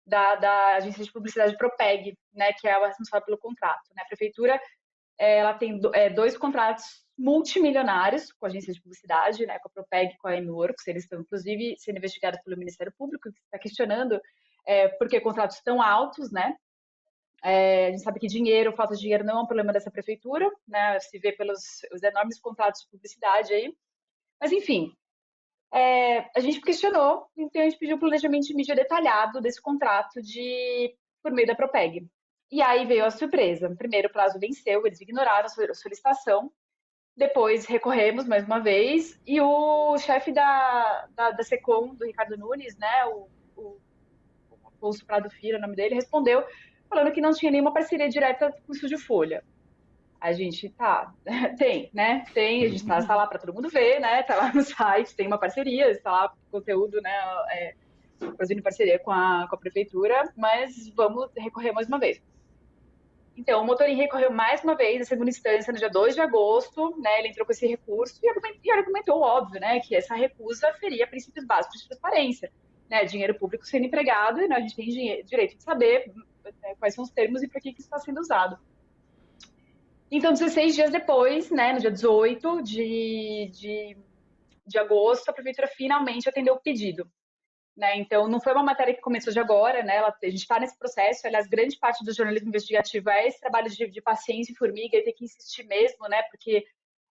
da agência de publicidade Propeg, né, que é a responsável pelo contrato, né? A prefeitura ela tem 2 contratos multimilionários com a agência de publicidade, né, com a Propeg e com a M-Works. Eles estão, inclusive, sendo investigados pelo Ministério Público, que está questionando por que contratos tão altos, né? A gente sabe que falta de dinheiro não é um problema dessa prefeitura, né? Se vê pelos os enormes contratos de publicidade aí. Mas, enfim, a gente questionou, então a gente pediu um planejamento de mídia detalhado desse contrato por meio da Propeg. E aí veio a surpresa. Primeiro, o prazo venceu, eles ignoraram a solicitação. Depois recorremos mais uma vez e o chefe da SECOM, do Ricardo Nunes, né, o Afonso Prado Filho, o nome dele, respondeu falando que não tinha nenhuma parceria direta com o Estúdio Folha. A gente, tem, né? Tem, a gente tá lá para todo mundo ver, né? Tá lá no site, tem uma parceria, está lá conteúdo, né? Fazendo parceria com a prefeitura, mas vamos recorrer mais uma vez. Então, o Motorim recorreu mais uma vez, na segunda instância, no dia 2 de agosto, né? Ele entrou com esse recurso e argumentou, óbvio, né? Que essa recusa feria princípios básicos de transparência, né? Dinheiro público sendo empregado, e a gente tem direito de saber, né, quais são os termos e para que isso está sendo usado. Então, 16 dias depois, né, no dia 18 de agosto, a prefeitura finalmente atendeu o pedido. Né? Então, não foi uma matéria que começou de agora, né? A gente está nesse processo. Aliás, grande parte do jornalismo investigativo é esse trabalho de paciência e formiga e ter que insistir mesmo, né? Porque,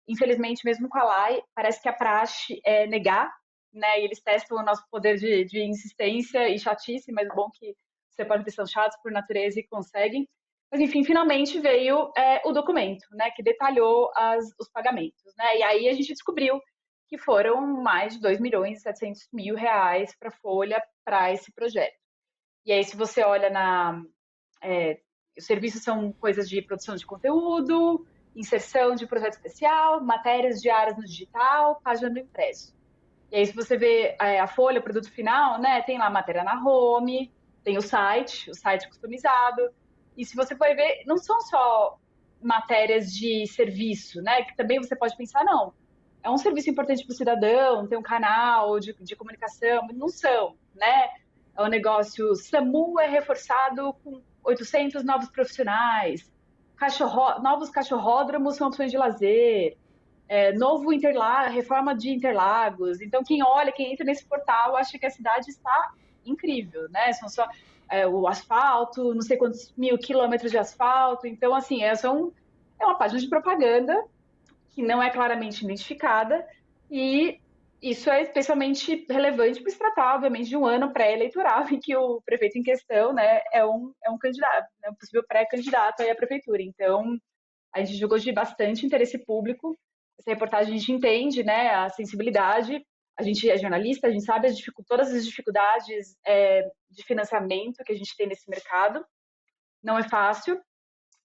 infelizmente, mesmo com a lei, parece que a praxe é negar, né? E eles testam o nosso poder de insistência e chatice, mas bom que você pode ver, são chatos por natureza e conseguem. Mas, enfim, finalmente veio o documento, né? Que detalhou os pagamentos, né? E aí a gente descobriu que foram mais de 2.700.000 reais para a Folha para esse projeto. E aí, se você olha os serviços são coisas de produção de conteúdo, inserção de projeto especial, matérias diárias no digital, página do impresso. E aí, se você vê a Folha, o produto final, né, tem lá a matéria na home, tem o site customizado. E se você for ver, não são só matérias de serviço, né, que também você pode pensar, não, é um serviço importante para o cidadão, tem um canal de comunicação, mas não são, né? É um negócio, SAMU é reforçado com 800 novos profissionais, novos cachorródromos são opções de lazer, reforma de Interlagos. Então, quem entra nesse portal, acha que a cidade está incrível, né? São só o asfalto, não sei quantos 1.000 quilômetros de asfalto. Então, assim, é uma página de propaganda que não é claramente identificada, e isso é especialmente relevante para se tratar, obviamente, de um ano pré-eleitoral em que o prefeito em questão, né, é um candidato, né, um possível pré-candidato aí à prefeitura. Então, a gente julgou de bastante interesse público. Essa reportagem a gente entende, né, a sensibilidade, a gente é jornalista, a gente sabe todas as dificuldades de financiamento que a gente tem nesse mercado. Não é fácil,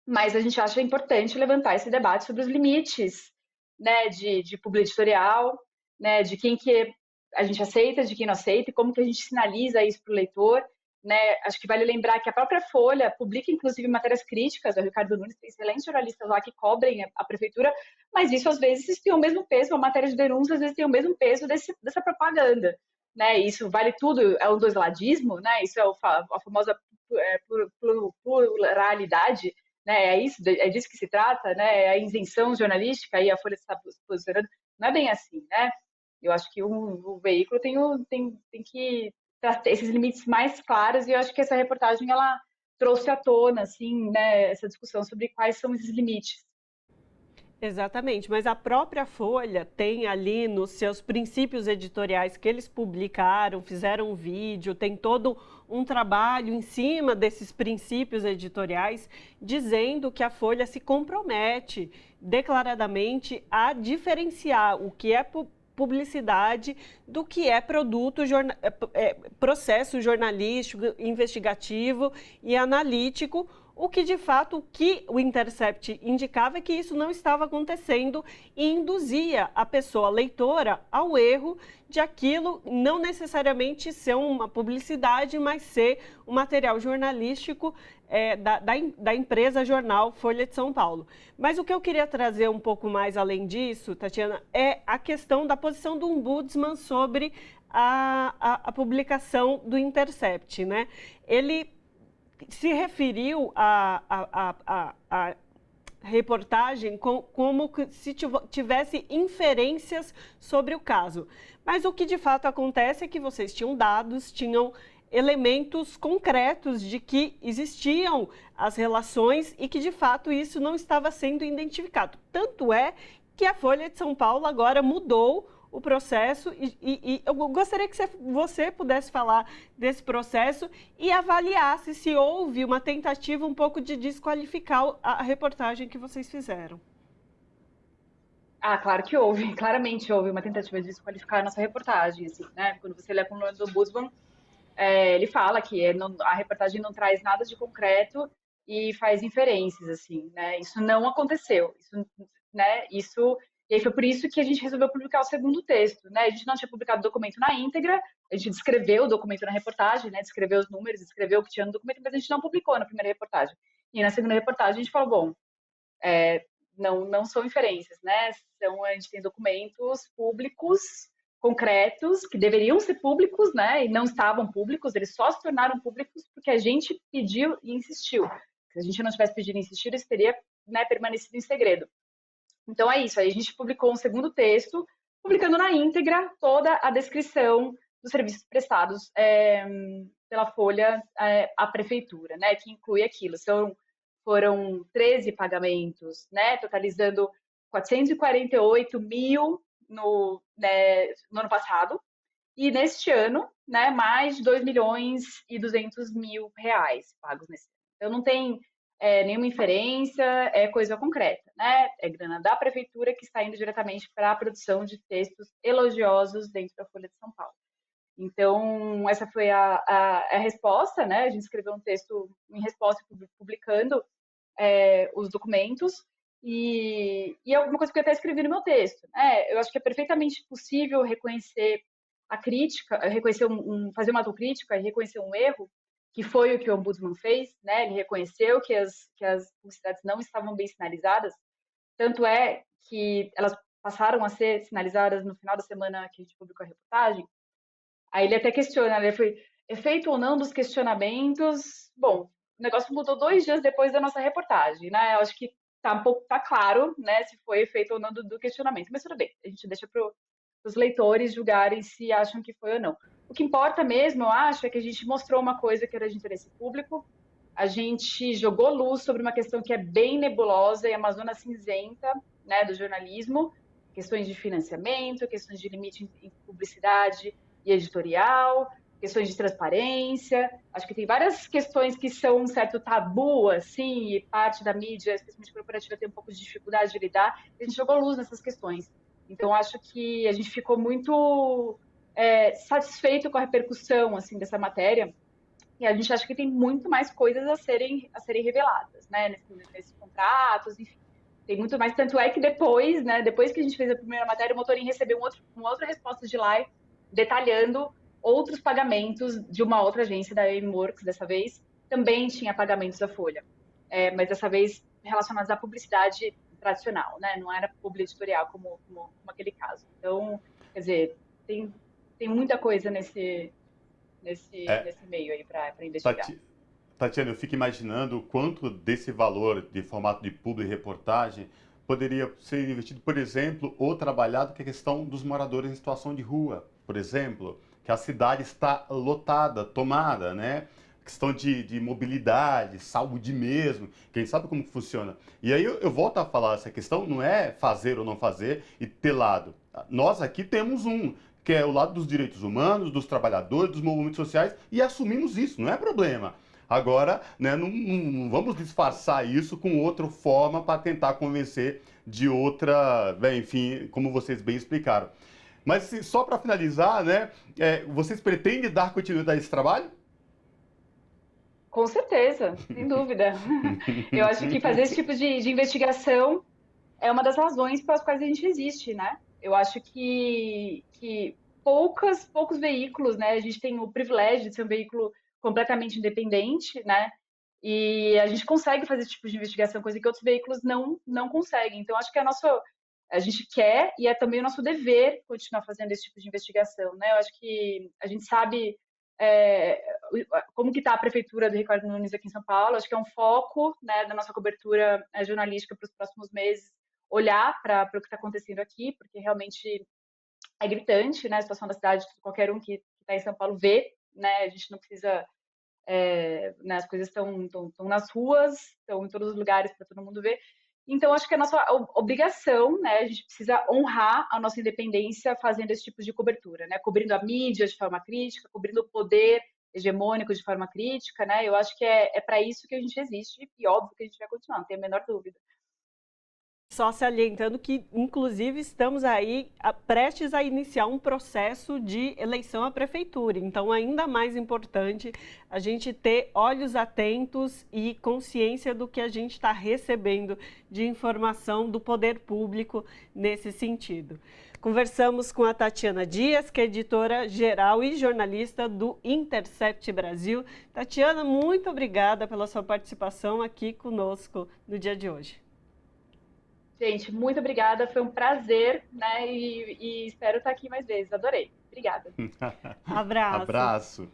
mas a gente acha importante levantar esse debate sobre os limites, né, de publi editorial, né, de quem que a gente aceita, de quem não aceita, e como que a gente sinaliza isso para o leitor, né? Acho que vale lembrar que a própria Folha publica, inclusive, matérias críticas, o Ricardo Nunes tem excelentes jornalistas lá que cobrem a prefeitura, mas isso, às vezes, tem o mesmo peso, a matéria de denúncia, às vezes, tem o mesmo peso dessa propaganda, né? Isso vale tudo, é um doisladismo, né? Isso é a famosa pluralidade, né? É disso que se trata, né? É a isenção jornalística, aí a Folha está posicionando. Não é bem assim, né? Eu acho que o veículo tem que ter esses limites mais claros, e eu acho que essa reportagem ela trouxe à tona, assim, né, essa discussão sobre quais são esses limites. Exatamente, mas a própria Folha tem ali nos seus princípios editoriais que eles publicaram, fizeram um vídeo, tem todo um trabalho em cima desses princípios editoriais, dizendo que a Folha se compromete declaradamente a diferenciar o que é publicidade do que é processo jornalístico, investigativo e analítico, o que de fato o Intercept indicava é que isso não estava acontecendo e induzia a pessoa leitora ao erro de aquilo não necessariamente ser uma publicidade, mas ser um material jornalístico da empresa jornal Folha de São Paulo. Mas o que eu queria trazer um pouco mais além disso, Tatiana, é a questão da posição do Ombudsman sobre a publicação do Intercept, né? Ele se referiu à reportagem como se tivesse inferências sobre o caso. Mas o que de fato acontece é que vocês tinham dados, tinham elementos concretos de que existiam as relações e que, de fato, isso não estava sendo identificado. Tanto é que a Folha de São Paulo agora mudou o processo e eu gostaria que você pudesse falar desse processo e avaliasse se houve uma tentativa um pouco de desqualificar a reportagem que vocês fizeram. Ah, claro que houve, claramente houve uma tentativa de desqualificar a nossa reportagem, assim, né? Quando você lê a coluna do Ombudsman, ele fala que a reportagem não traz nada de concreto e faz inferências, assim, né? Isso não aconteceu, e aí foi por isso que a gente resolveu publicar o segundo texto, né? A gente não tinha publicado o documento na íntegra, a gente descreveu o documento na reportagem, né? Descreveu os números, descreveu o que tinha no documento, mas a gente não publicou na primeira reportagem. E na segunda reportagem a gente falou, bom, não são inferências, né? A gente tem documentos públicos, concretos, que deveriam ser públicos, né? E não estavam públicos, eles só se tornaram públicos porque a gente pediu e insistiu. Se a gente não tivesse pedido e insistido, isso teria, né, permanecido em segredo. Então é isso, aí a gente publicou um segundo texto, publicando na íntegra toda a descrição dos serviços prestados pela Folha à Prefeitura, né? Que inclui aquilo, foram 13 pagamentos, né, totalizando 448 mil no ano passado, e neste ano, né, mais de 2 milhões e 200 mil reais pagos nesse ano. Então não tem nenhuma inferência, é coisa concreta, né? É grana da Prefeitura que está indo diretamente para a produção de textos elogiosos dentro da Folha de São Paulo. Então, essa foi a resposta, né? A gente escreveu um texto em resposta, publicando os documentos, e é alguma coisa que eu até escrevi no meu texto, né? Eu acho que é perfeitamente possível reconhecer a crítica, fazer uma autocrítica e reconhecer um erro, que foi o que o Ombudsman fez, né? Ele reconheceu que as publicidades não estavam bem sinalizadas, tanto é que elas passaram a ser sinalizadas no final da semana que a gente publicou a reportagem. Aí ele até questiona, ele foi efeito ou não dos questionamentos. Bom, o negócio mudou 2 dias depois da nossa reportagem, né? Eu acho que tá claro, né, se foi efeito ou não do questionamento. Mas tudo bem, a gente deixa para os leitores julgarem se acham que foi ou não. O que importa mesmo, eu acho, é que a gente mostrou uma coisa que era de interesse público, a gente jogou luz sobre uma questão que é bem nebulosa e uma zona cinzenta, né, do jornalismo, questões de financiamento, questões de limite em publicidade e editorial, questões de transparência. Acho que tem várias questões que são um certo tabu, assim, e parte da mídia, especialmente corporativa, tem um pouco de dificuldade de lidar. A gente jogou luz nessas questões. Então, acho que a gente ficou muito satisfeito com a repercussão, assim, dessa matéria. E a gente acha que tem muito mais coisas a serem reveladas, né, nesses contratos, enfim. Tem muito mais, tanto é que depois, né, depois que a gente fez a primeira matéria, o Motorim recebeu uma outra resposta de lá, detalhando outros pagamentos de uma outra agência, da AIMWorks, dessa vez, também tinha pagamentos da Folha, mas dessa vez relacionados à publicidade tradicional, né, não era publi editorial como aquele caso. Então, quer dizer, tem muita coisa nesse meio aí para investigar. Tatiana, eu fico imaginando o quanto desse valor de formato de publi reportagem poderia ser investido, por exemplo, ou trabalhado com a questão dos moradores em situação de rua, por exemplo, que a cidade está lotada, tomada, né? Questão de mobilidade, saúde mesmo, quem sabe como funciona. E aí eu volto a falar, essa questão não é fazer ou não fazer e ter lado. Nós aqui temos que é o lado dos direitos humanos, dos trabalhadores, dos movimentos sociais, e assumimos isso, não é problema. Agora, né, não vamos disfarçar isso com outra forma para tentar convencer de outra, enfim, como vocês bem explicaram. Mas só para finalizar, né, vocês pretendem dar continuidade a esse trabalho? Com certeza, sem dúvida. Eu acho que fazer esse tipo de investigação é uma das razões pelas quais a gente existe, né? Eu acho que poucos veículos, né? A gente tem o privilégio de ser um veículo completamente independente, né? E a gente consegue fazer esse tipo de investigação, coisa que outros veículos não conseguem. Então, acho que a gente quer e é também o nosso dever continuar fazendo esse tipo de investigação, né? Eu acho que a gente sabe como que está a prefeitura do Ricardo Nunes aqui em São Paulo. Acho que é um foco, né, da nossa cobertura jornalística para os próximos meses, olhar para o que está acontecendo aqui, porque realmente é gritante, né, a situação da cidade. Qualquer um que está em São Paulo vê né? A gente não precisa, né, as coisas estão nas ruas, estão em todos os lugares para todo mundo ver. Então, acho que é a nossa obrigação, né? A gente precisa honrar a nossa independência fazendo esse tipo de cobertura, né? Cobrindo a mídia de forma crítica, cobrindo o poder hegemônico de forma crítica, né? Eu acho que é para isso que a gente existe e óbvio que a gente vai continuar, não tenho a menor dúvida. Só salientando que, inclusive, estamos aí prestes a iniciar um processo de eleição à prefeitura. Então, ainda mais importante a gente ter olhos atentos e consciência do que a gente está recebendo de informação do poder público nesse sentido. Conversamos com a Tatiana Dias, que é editora-geral e jornalista do Intercept Brasil. Tatiana, muito obrigada pela sua participação aqui conosco no dia de hoje. Gente, muito obrigada, foi um prazer, né? E espero estar aqui mais vezes. Adorei. Obrigada. Abraço.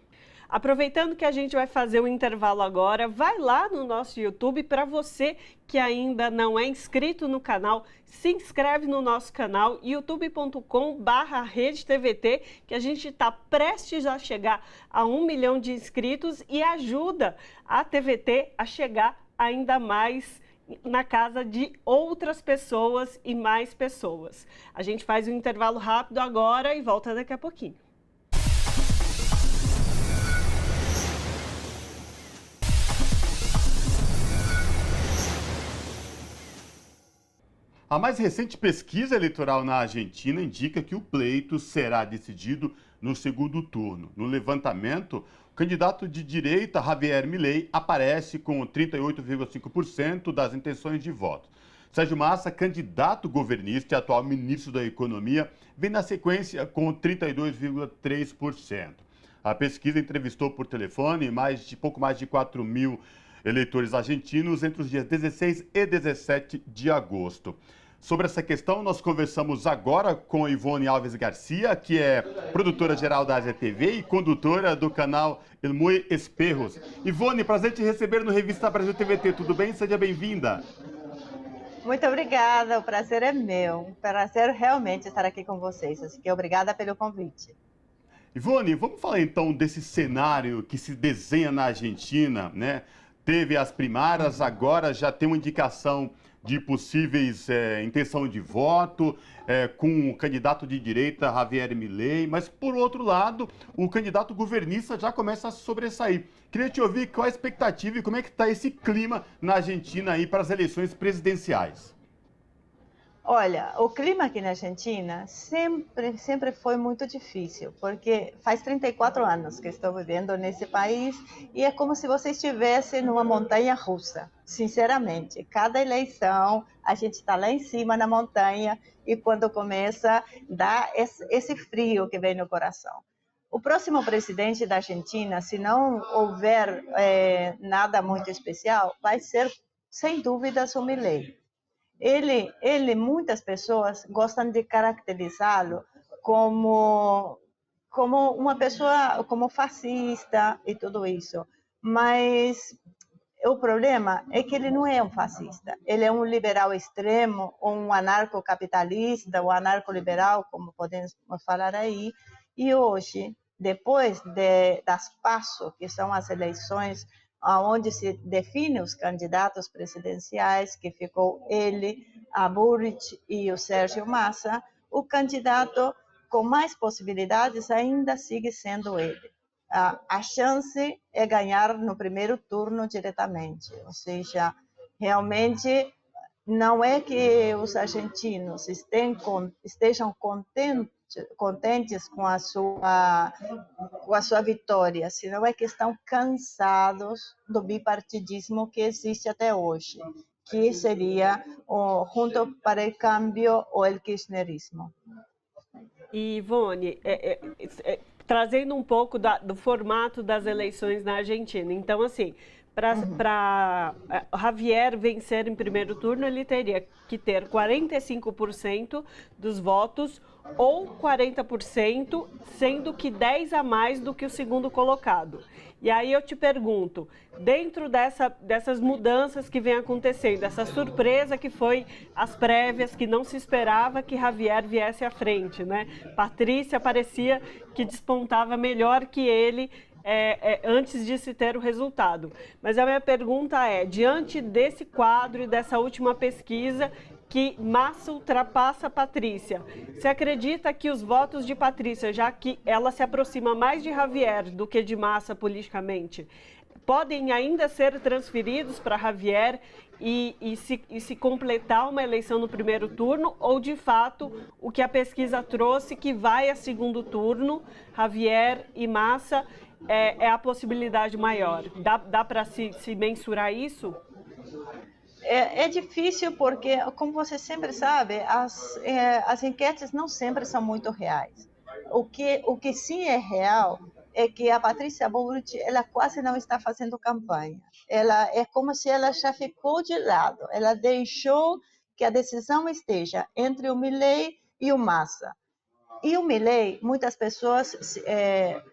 Aproveitando que a gente vai fazer um intervalo agora, vai lá no nosso YouTube. Para você que ainda não é inscrito no canal, se inscreve no nosso canal, youtube.com/RedeTVT, que a gente está prestes a chegar a 1 milhão de inscritos e ajuda a TVT a chegar ainda mais na casa de outras pessoas e mais pessoas. A gente faz um intervalo rápido agora e volta daqui a pouquinho. A mais recente pesquisa eleitoral na Argentina indica que o pleito será decidido no segundo turno. No levantamento, o candidato de direita, Javier Milei, aparece com 38,5% das intenções de voto. Sérgio Massa, candidato governista e atual ministro da Economia, vem na sequência com 32,3%. A pesquisa entrevistou por telefone pouco mais de 4 mil eleitores argentinos entre os dias 16 e 17 de agosto. Sobre essa questão, nós conversamos agora com Ivone Alves Garcia, que é produtora-geral da Ásia TV e condutora do canal El Muy Espejos. Ivone, prazer te receber no Revista Brasil TVT. Tudo bem? Seja bem-vinda. Muito obrigada, o prazer é meu. Prazer realmente estar aqui com vocês. Assim que obrigada pelo convite. Ivone, vamos falar então desse cenário que se desenha na Argentina, né? Teve as primárias, agora já tem uma indicação de possíveis intenção de voto com o candidato de direita, Javier Milei, mas, por outro lado, o candidato governista já começa a sobressair. Queria te ouvir qual a expectativa e como é que está esse clima na Argentina aí para as eleições presidenciais. Olha, o clima aqui na Argentina sempre foi muito difícil, porque faz 34 anos que estou vivendo nesse país e é como se você estivesse numa montanha russa, sinceramente. Cada eleição, a gente está lá em cima na montanha e quando começa, dá esse frio que vem no coração. O próximo presidente da Argentina, se não houver nada muito especial, vai ser, sem dúvidas, o Milei. Muitas pessoas gostam de caracterizá-lo como uma pessoa, como fascista e tudo isso. Mas o problema é que ele não é um fascista. Ele é um liberal extremo, um anarcocapitalista, um anarcoliberal, como podemos falar aí. E hoje, depois das PASO, que são as eleições onde se define os candidatos presidenciais, que ficou ele, a Burrich e o Sérgio Massa, o candidato com mais possibilidades ainda sigue sendo ele. A chance é ganhar no primeiro turno diretamente, ou seja, realmente não é que os argentinos estejam contentes com a sua vitória, senão é que estão cansados do bipartidismo que existe até hoje, que seria o Juntos para el Cambio ou o kirchnerismo. Ivone, trazendo um pouco do formato das eleições na Argentina, então assim, para Javier vencer em primeiro turno, ele teria que ter 45% dos votos ou 40%, sendo que 10 a mais do que o segundo colocado. E aí eu te pergunto, dentro dessas mudanças que vem acontecendo, essa surpresa que foi as prévias, que não se esperava que Javier viesse à frente, né? Patrícia parecia que despontava melhor que ele antes de se ter o resultado. Mas a minha pergunta é, diante desse quadro e dessa última pesquisa, que Massa ultrapassa Patrícia, você acredita que os votos de Patrícia, já que ela se aproxima mais de Javier do que de Massa politicamente, podem ainda ser transferidos para Javier e se completar uma eleição no primeiro turno, ou de fato o que a pesquisa trouxe, que vai a segundo turno, Javier e Massa, é a possibilidade maior? Dá para se mensurar isso? É difícil porque, como você sempre sabe, as enquetes não sempre são muito reais. O que sim é real é que a Patrícia Bullrich, ela quase não está fazendo campanha. Ela é como se ela já ficou de lado. Ela deixou que a decisão esteja entre o Milei e o Massa. E o Milei, muitas pessoas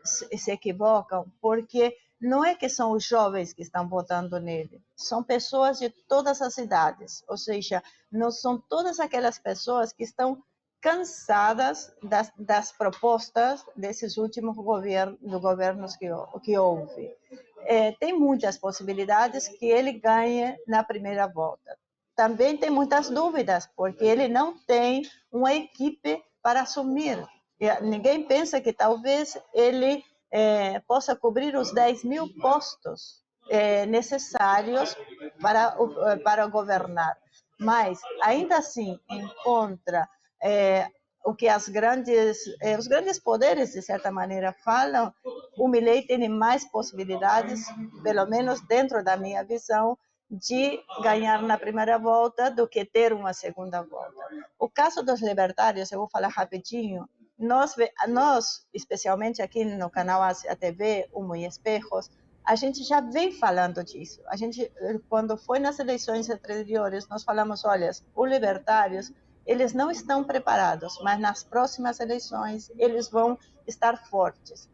se equivocam, porque não é que são os jovens que estão votando nele, são pessoas de todas as idades, ou seja, não são todas aquelas pessoas que estão cansadas das propostas desses últimos governos que houve. Tem muitas possibilidades que ele ganhe na primeira volta. Também tem muitas dúvidas, porque ele não tem uma equipe para assumir. Ninguém pensa que talvez ele possa cobrir os 10.000 postos necessários para governar. Mas, ainda assim, encontra o que os grandes poderes, de certa maneira, falam. O Milei tem mais possibilidades, pelo menos dentro da minha visão, de ganhar na primeira volta do que ter uma segunda volta. O caso dos libertários, eu vou falar rapidinho, nós, especialmente aqui no canal Ásia TV, Humo e Espejos, a gente já vem falando disso. A gente, quando foi nas eleições anteriores, nós falamos, olha, os libertários, eles não estão preparados, mas nas próximas eleições eles vão estar fortes.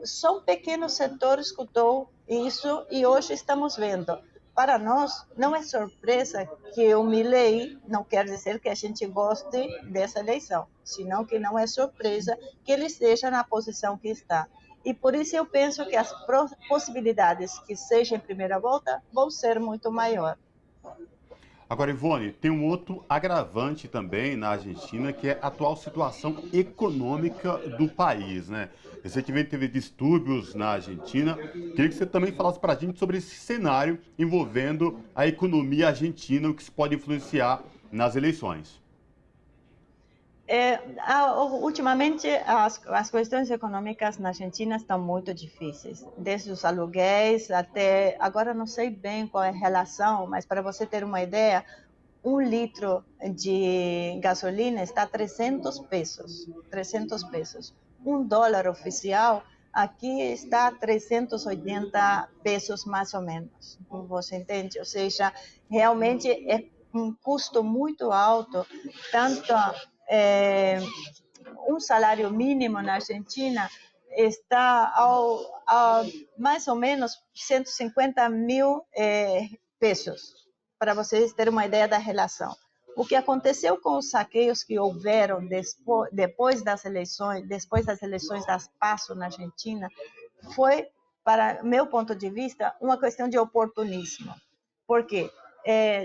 Só um pequeno setor escutou isso e hoje estamos vendo. Para nós, não é surpresa que o Milei, não quer dizer que a gente goste dessa eleição, senão que não é surpresa que ele esteja na posição que está. E por isso eu penso que as possibilidades que seja em primeira volta vão ser muito maiores. Agora, Ivone, tem um outro agravante também na Argentina, que é a atual situação econômica do país, né? Recentemente teve distúrbios na Argentina. Queria que você também falasse para a gente sobre esse cenário envolvendo a economia argentina, o que se pode influenciar nas eleições. Ultimamente, as questões econômicas na Argentina estão muito difíceis, desde os aluguéis até, agora não sei bem qual é a relação, mas para você ter uma ideia, 1 litro de gasolina está a 300 pesos, 300 pesos. $1 oficial aqui está a 380 pesos mais ou menos, você entende? Ou seja, realmente é um custo muito alto, tanto um salário mínimo na Argentina está a mais ou menos 150.000 pesos, para vocês terem uma ideia da relação. O que aconteceu com os saqueios que houveram depois das eleições das PASO na Argentina foi, para meu ponto de vista, uma questão de oportunismo. Por quê?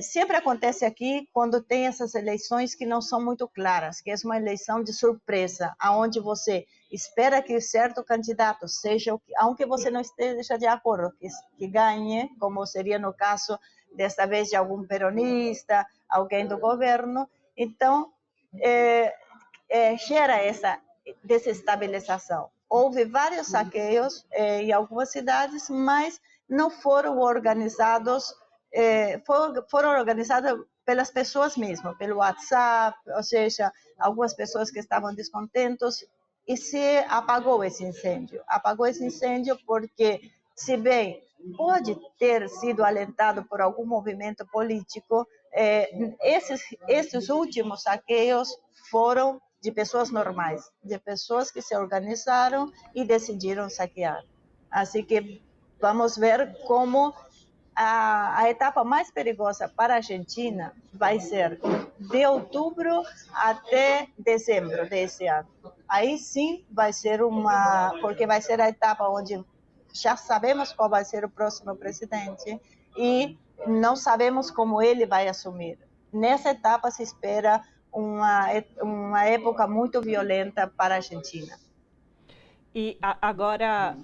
Sempre acontece aqui quando tem essas eleições que não são muito claras, que é uma eleição de surpresa, onde você espera que certo candidato seja, aunque você não esteja de acordo, que ganhe, como seria no caso desta vez de algum peronista, alguém do governo. Então, gera essa desestabilização. Houve vários saqueios em algumas cidades, mas não foram organizados. Foram organizadas pelas pessoas mesmo, pelo WhatsApp, ou seja, algumas pessoas que estavam descontentes, e se apagou esse incêndio. Apagou esse incêndio porque, se bem pode ter sido alentado por algum movimento político, esses últimos saqueios foram de pessoas normais, de pessoas que se organizaram e decidiram saquear. Assim que vamos ver como a etapa mais perigosa para a Argentina vai ser de outubro até dezembro desse ano. Aí sim vai ser porque vai ser a etapa onde Já sabemos qual vai ser o próximo presidente e não sabemos como ele vai assumir. Nessa etapa se espera uma época muito violenta para a Argentina. E agora,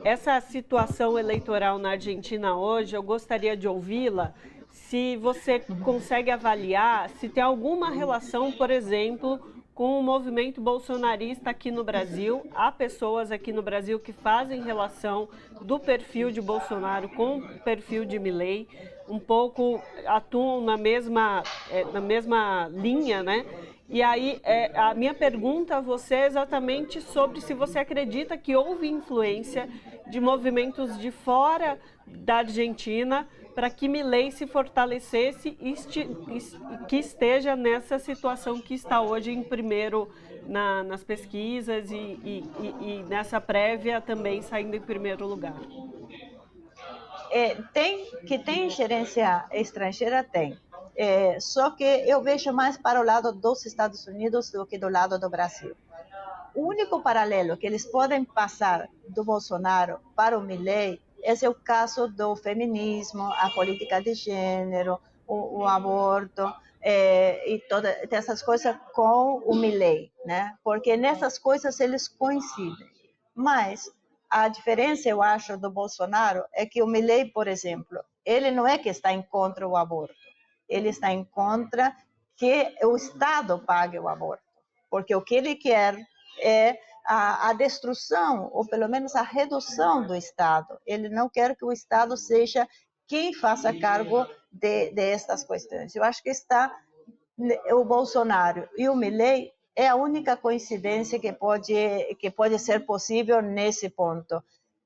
essa situação eleitoral na Argentina hoje, eu gostaria de ouvi-la, se você consegue avaliar se tem alguma relação, por exemplo, com o movimento bolsonarista aqui no Brasil. Há pessoas aqui no Brasil que fazem relação do perfil de Bolsonaro com o perfil de Milei, um pouco atuam na mesma linha, né? E aí, a minha pergunta a você é exatamente sobre se você acredita que houve influência de movimentos de fora da Argentina para que Milei se fortalecesse e que esteja nessa situação que está hoje em primeiro nas pesquisas e nessa prévia também saindo em primeiro lugar. Tem ingerência estrangeira, tem. Só que eu vejo mais para o lado dos Estados Unidos do que do lado do Brasil. O único paralelo que eles podem passar do Bolsonaro para o Milei é o caso do feminismo, a política de gênero, o aborto e todas essas coisas com o Milei, né? Porque nessas coisas eles coincidem. Mas a diferença, eu acho, do Bolsonaro é que o Milei, por exemplo, ele não é que está em contra o aborto, ele está em contra que o Estado pague o aborto, porque o que ele quer é a destruição, ou pelo menos a redução do Estado. Ele não quer que o Estado seja quem faça cargo destas questões. Eu acho que o Bolsonaro e o Milei é a única coincidência que pode ser possível nesse ponto.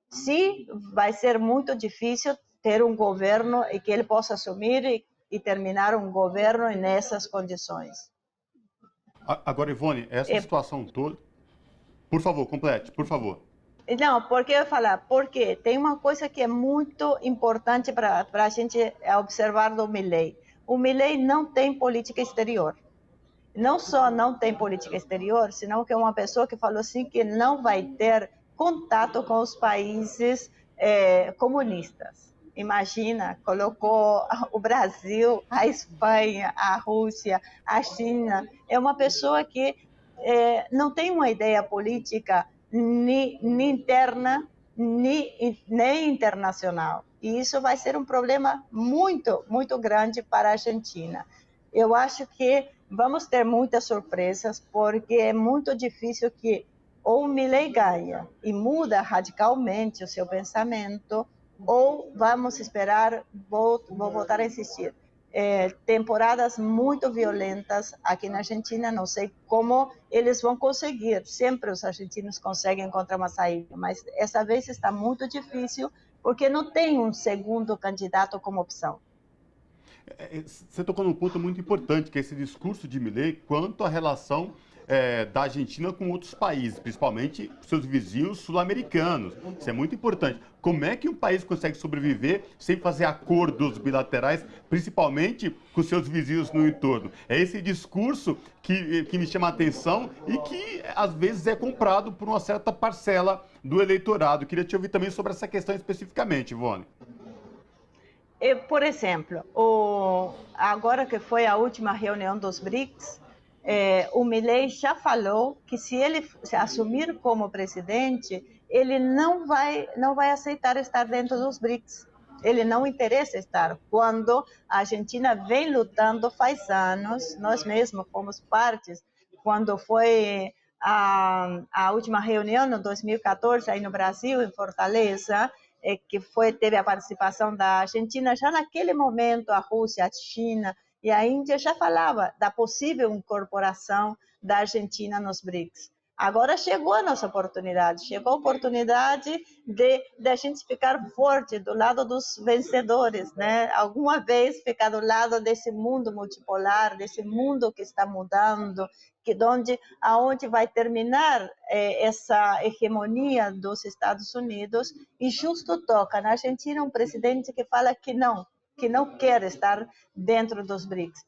Se vai ser muito difícil ter um governo e que ele possa assumir e terminar um governo nessas condições. Agora, Ivone, essa situação toda... Por favor, complete, por favor. Não, porque eu ia falar, porque tem uma coisa que é muito importante para a gente observar do Milei. O Milei não tem política exterior. Não só não tem política exterior, senão que é uma pessoa que falou assim que não vai ter contato com os países comunistas. Imagina, colocou o Brasil, a Espanha, a Rússia, a China. É uma pessoa que não tem uma ideia política nem interna, nem internacional. E isso vai ser um problema muito, muito grande para a Argentina. Eu acho que vamos ter muitas surpresas, porque é muito difícil que ou o Milei ganha e muda radicalmente o seu pensamento, ou vamos esperar, vou voltar a insistir, temporadas muito violentas aqui na Argentina. Não sei como eles vão conseguir. Sempre os argentinos conseguem encontrar uma saída, mas essa vez está muito difícil, porque não tem um segundo candidato como opção. Você tocou num ponto muito importante, que é esse discurso de Milei quanto à relação da Argentina com outros países, principalmente seus vizinhos sul-americanos. Isso é muito importante. Como é que um país consegue sobreviver sem fazer acordos bilaterais, principalmente com seus vizinhos no entorno? É esse discurso que me chama a atenção e que, às vezes, é comprado por uma certa parcela do eleitorado. Queria te ouvir também sobre essa questão especificamente, Ivone. Por exemplo, agora que foi a última reunião dos BRICS, o Milei já falou que se ele se assumir como presidente, ele não vai aceitar estar dentro dos BRICS. Ele não interessa estar. Quando a Argentina vem lutando faz anos, nós mesmos fomos partes, quando foi a última reunião, em 2014, aí no Brasil, em Fortaleza, que teve a participação da Argentina. Já naquele momento, a Rússia, a China e a Índia já falava da possível incorporação da Argentina nos BRICS. Agora chegou a nossa oportunidade, chegou a oportunidade de a gente ficar forte do lado dos vencedores, né? Alguma vez ficar do lado desse mundo multipolar, desse mundo que está mudando, aonde vai terminar essa hegemonia dos Estados Unidos, e justo toca na Argentina um presidente que fala que não quer estar dentro dos BRICS.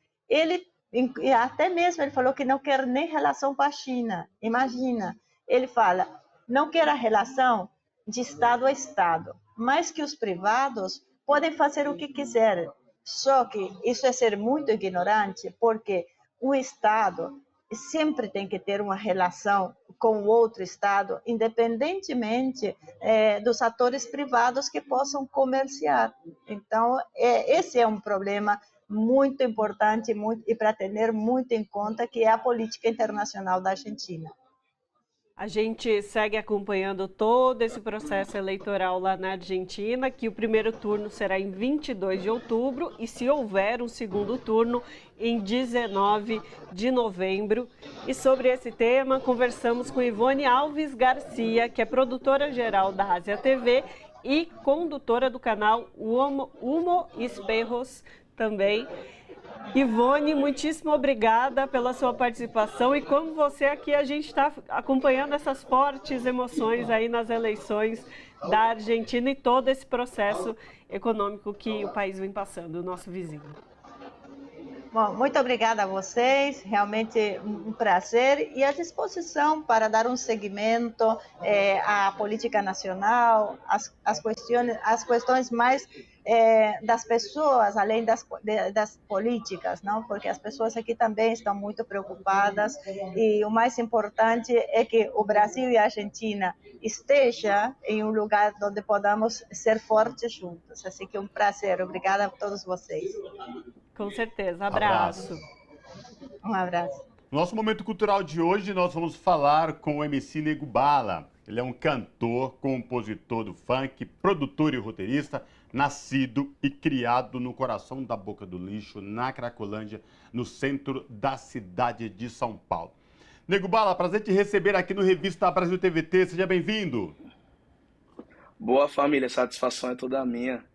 Até mesmo ele falou que não quer nem relação com a China. Imagina, ele fala, não quer a relação, de Estado a Estado, mas que os privados podem fazer o que quiserem. Só que isso é ser muito ignorante, porque o Estado sempre tem que ter uma relação com o outro Estado, independentemente dos atores privados que possam comerciar. Então, esse é um problema muito importante e para ter muito em conta, que é a política internacional da Argentina. A gente segue acompanhando todo esse processo eleitoral lá na Argentina, que o primeiro turno será em 22 de outubro e, se houver um segundo turno, em 19 de novembro. E sobre esse tema, conversamos com Ivone Alves Garcia, que é produtora-geral da Ásia TV e condutora do canal Humo Espejos também. Ivone, muitíssimo obrigada pela sua participação, e como você aqui, a gente está acompanhando essas fortes emoções aí nas eleições da Argentina e todo esse processo econômico que o país vem passando, o nosso vizinho. Bom, muito obrigada a vocês, realmente um prazer e à disposição para dar um seguimento à política nacional, às questões mais das pessoas, além das políticas, não? Porque as pessoas aqui também estão muito preocupadas e o mais importante é que o Brasil e a Argentina estejam em um lugar onde podamos ser fortes juntos. Assim que um prazer, obrigada a todos vocês. Com certeza. Abraço. Um abraço. No nosso momento cultural de hoje, nós vamos falar com o MC Nego Bala. Ele é um cantor, compositor do funk, produtor e roteirista, nascido e criado no coração da Boca do Lixo, na Cracolândia, no centro da cidade de São Paulo. Nego Bala, prazer te receber aqui no Revista Brasil TVT. Seja bem-vindo. Boa, família. Satisfação é toda minha.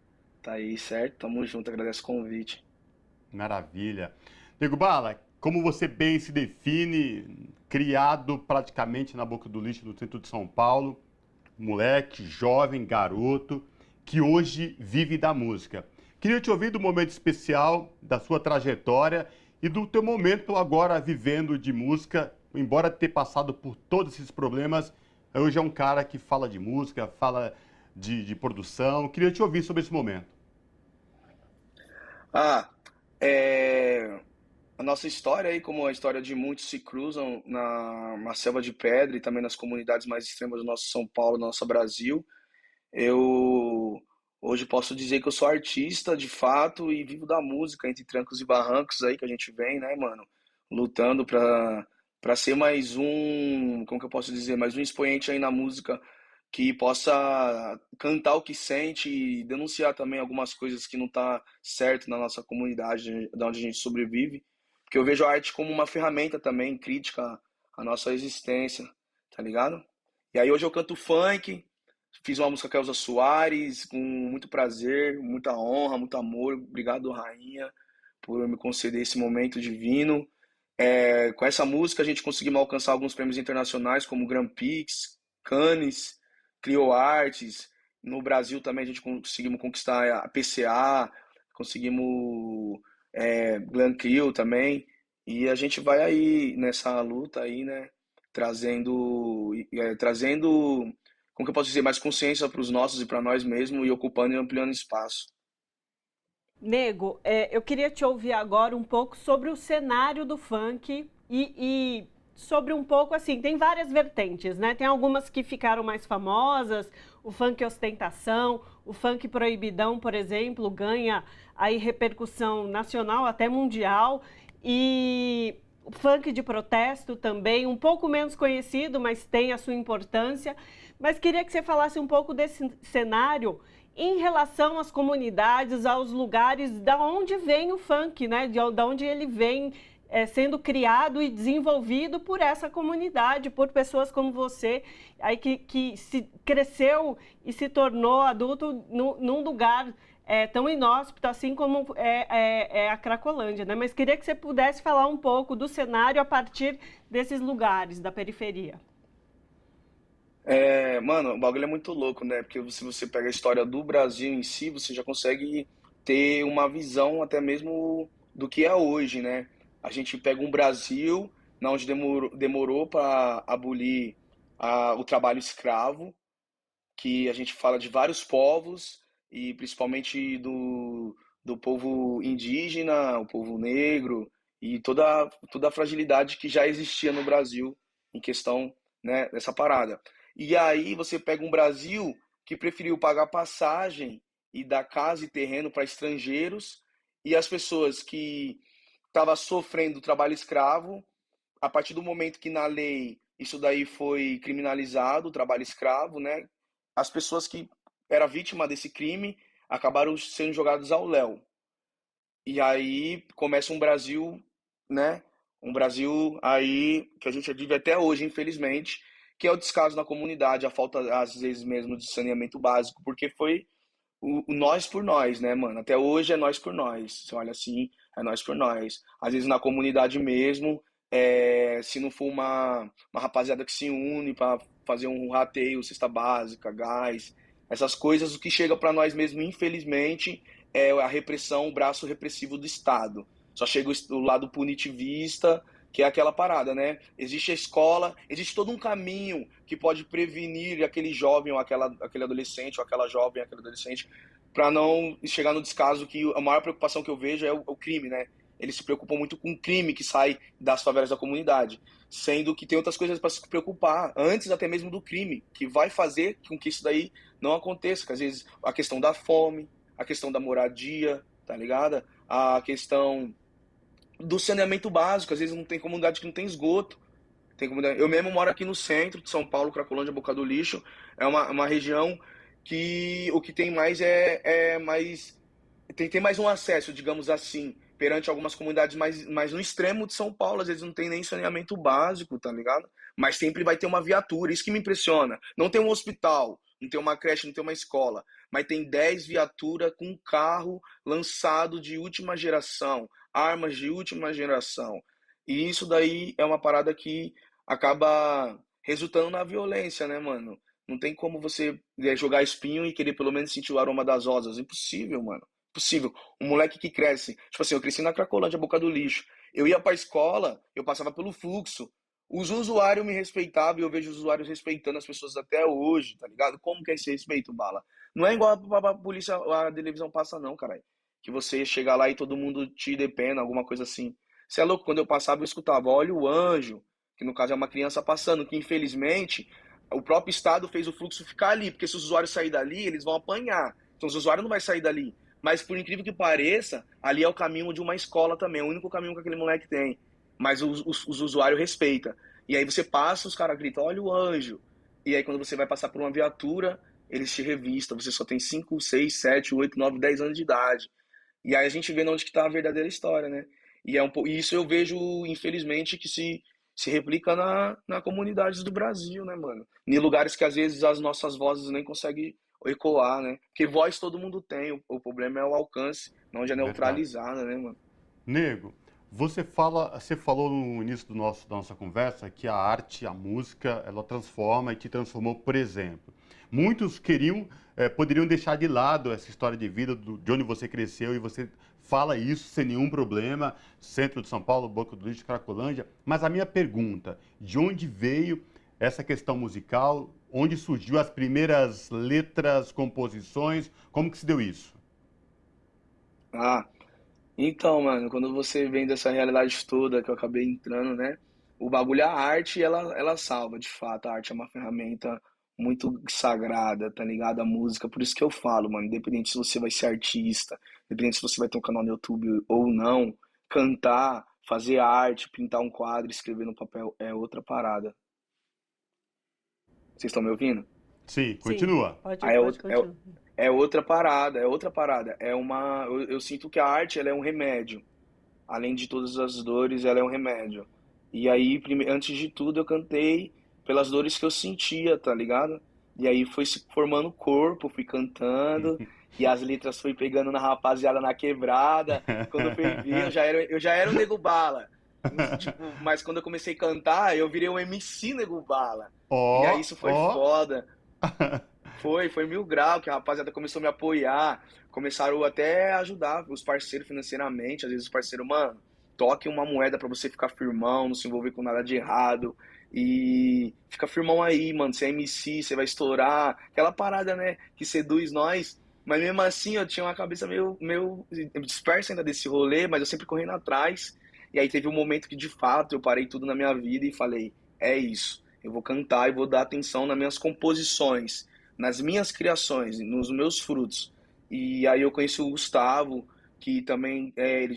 Tá aí, certo? Tamo junto. Agradeço o convite. Maravilha. Nego Bala, como você bem se define, criado praticamente na Boca do Lixo, no centro de São Paulo, moleque, jovem, garoto, que hoje vive da música. Queria te ouvir do momento especial da sua trajetória e do teu momento agora vivendo de música, embora ter passado por todos esses problemas, hoje é um cara que fala de música, fala de produção. Queria te ouvir sobre esse momento. A nossa história aí, como a história de muitos, se cruzam na selva de pedra e também nas comunidades mais extremas do nosso São Paulo, do nosso Brasil. Eu hoje posso dizer que eu sou artista de fato e vivo da música, entre trancos e barrancos aí que a gente vem, né, mano, lutando pra ser mais um, como que eu posso dizer, mais um expoente aí na música que possa cantar o que sente e denunciar também algumas coisas que não tá certo na nossa comunidade, da onde a gente sobrevive, porque eu vejo a arte como uma ferramenta também crítica à nossa existência, tá ligado? E aí hoje eu canto funk, fiz uma música com a Elza Soares, com muito prazer, muita honra, muito amor. Obrigado, rainha, por me conceder esse momento divino. Com essa música a gente conseguiu alcançar alguns prêmios internacionais, como Grand Prix, Cannes, Clio Arts. No Brasil também a gente conseguimos conquistar a PCA, conseguimos Glam Clio também. E a gente vai aí nessa luta aí, né, trazendo, como que eu posso dizer, mais consciência para os nossos e para nós mesmos e ocupando e ampliando espaço. Nego, eu queria te ouvir agora um pouco sobre o cenário do funk e sobre um pouco, assim, tem várias vertentes, né? Tem algumas que ficaram mais famosas, o funk ostentação, o funk proibidão, por exemplo, ganha aí repercussão nacional, até mundial, e o funk de protesto também, um pouco menos conhecido, mas tem a sua importância. Mas queria que você falasse um pouco desse cenário em relação às comunidades, aos lugares da onde vem o funk, né? De onde ele vem sendo criado e desenvolvido por essa comunidade, por pessoas como você, aí que cresceu e se tornou adulto num lugar tão inóspito, assim como a Cracolândia, né? Mas queria que você pudesse falar um pouco do cenário a partir desses lugares da periferia. Mano, o bagulho é muito louco, né? Porque se você pega a história do Brasil em si, você já consegue ter uma visão até mesmo do que é hoje, né? A gente pega um Brasil onde demorou para abolir o trabalho escravo, que a gente fala de vários povos, e principalmente do povo indígena, o povo negro, e toda a fragilidade que já existia no Brasil em questão, né, dessa parada. E aí você pega um Brasil que preferiu pagar passagem e dar casa e terreno para estrangeiros, e as pessoas que estavam sofrendo trabalho escravo, a partir do momento que na lei isso daí foi criminalizado, o trabalho escravo, né? As pessoas que eram vítima desse crime acabaram sendo jogadas ao léu. E aí começa um Brasil, né? Um Brasil aí que a gente vive até hoje, infelizmente, que é o descaso na comunidade, a falta, às vezes mesmo, de saneamento básico, porque foi o nós por nós, né, mano? Até hoje é nós por nós. Você olha assim, é nós por nós. Às vezes na comunidade mesmo, se não for uma rapaziada que se une para fazer um rateio, cesta básica, gás, essas coisas, o que chega para nós mesmo, infelizmente, é a repressão, o braço repressivo do Estado. Só chega o lado punitivista, que é aquela parada, né? Existe a escola, existe todo um caminho que pode prevenir aquele jovem ou aquele adolescente ou aquela jovem, aquele adolescente, para não chegar no descaso, que a maior preocupação que eu vejo é o crime, né? Eles se preocupam muito com o crime que sai das favelas da comunidade, sendo que tem outras coisas para se preocupar, antes até mesmo do crime, que vai fazer com que isso daí não aconteça, que às vezes a questão da fome, a questão da moradia, tá ligado? A questão do saneamento básico, às vezes não tem comunidade que não tem esgoto. Eu mesmo moro aqui no centro de São Paulo, Cracolândia, Boca do Lixo. É uma região que o que tem mais tem mais um acesso, digamos assim, perante algumas comunidades mais no extremo de São Paulo. Às vezes não tem nem saneamento básico, tá ligado? Mas sempre vai ter uma viatura, isso que me impressiona. Não tem um hospital, não tem uma creche, não tem uma escola, mas tem 10 viaturas com carro lançado de última geração, armas de última geração. E isso daí é uma parada que acaba resultando na violência, né, mano? Não tem como você jogar espinho e querer pelo menos sentir o aroma das rosas. Impossível, mano. Impossível. Um moleque que cresce. Tipo assim, eu cresci na Cracolândia, Boca do Lixo. Eu ia pra escola, eu passava pelo fluxo. Os usuários me respeitavam e eu vejo os usuários respeitando as pessoas até hoje, tá ligado? Como que é esse respeito, Bala? Não é igual a polícia, a televisão passa, não, caralho. Que você chega lá e todo mundo te depena, alguma coisa assim. Você é louco? Quando eu passava, eu escutava, olha o anjo, que no caso é uma criança passando, que infelizmente o próprio Estado fez o fluxo ficar ali, porque se os usuários saírem dali, eles vão apanhar. Então os usuários não vão sair dali. Mas por incrível que pareça, ali é o caminho de uma escola também, é o único caminho que aquele moleque tem. Mas os usuários respeitam. E aí você passa, os caras gritam, olha o anjo. E aí quando você vai passar por uma viatura, eles te revistam, você só tem 5, 6, 7, 8, 9, 10 anos de idade. E aí a gente vê onde que tá a verdadeira história, né? E isso eu vejo, infelizmente, que se replica na comunidade do Brasil, né, mano? Em lugares que às vezes as nossas vozes nem conseguem ecoar, né? Porque voz todo mundo tem, o problema é o alcance, não já neutralizada, né, mano? Nego, você falou no início da nossa conversa que a arte, a música, ela transforma e te transformou, por exemplo. Muitos poderiam deixar de lado essa história de vida de onde você cresceu e você fala isso sem nenhum problema, centro de São Paulo, Boca do Lixo, Cracolândia. Mas a minha pergunta, de onde veio essa questão musical? Onde surgiu as primeiras letras, composições? Como que se deu isso? Então, mano, quando você vem dessa realidade toda que eu acabei entrando, né? O bagulho, a arte, ela salva, de fato. A arte é uma ferramenta muito sagrada, tá ligado? A música, por isso que eu falo, mano, independente se você vai ser artista, independente se você vai ter um canal no YouTube ou não, cantar, fazer arte, pintar um quadro, escrever no papel é outra parada. Vocês estão me ouvindo? Sim, Sim, continua. pode continuar. É outra parada, é outra parada. Eu sinto que a arte, ela é um remédio. Além de todas as dores, ela é um remédio. E aí, antes de tudo, eu cantei pelas dores que eu sentia, tá ligado? E aí foi se formando corpo, fui cantando, e as letras foi pegando na rapaziada na quebrada. Quando eu fui ver, eu já era o Nego Bala. Tipo, mas quando eu comecei a cantar, eu virei um MC Nego Bala. E aí isso foi foda. Foi 1000 graus, que a rapaziada começou a me apoiar, começaram até a ajudar os parceiros financeiramente. Às vezes os parceiros, mano, toque uma moeda pra você ficar firmão, não se envolver com nada de errado. E fica firmão aí, mano. Você é MC, você vai estourar. Aquela parada, né, que seduz nós. Mas mesmo assim, eu tinha uma cabeça meio dispersa ainda desse rolê, mas eu sempre correndo atrás. E aí teve um momento que, de fato, eu parei tudo na minha vida e falei, é isso. Eu vou cantar e vou dar atenção nas minhas composições, nas minhas criações, nos meus frutos. E aí eu conheci o Gustavo, que também ele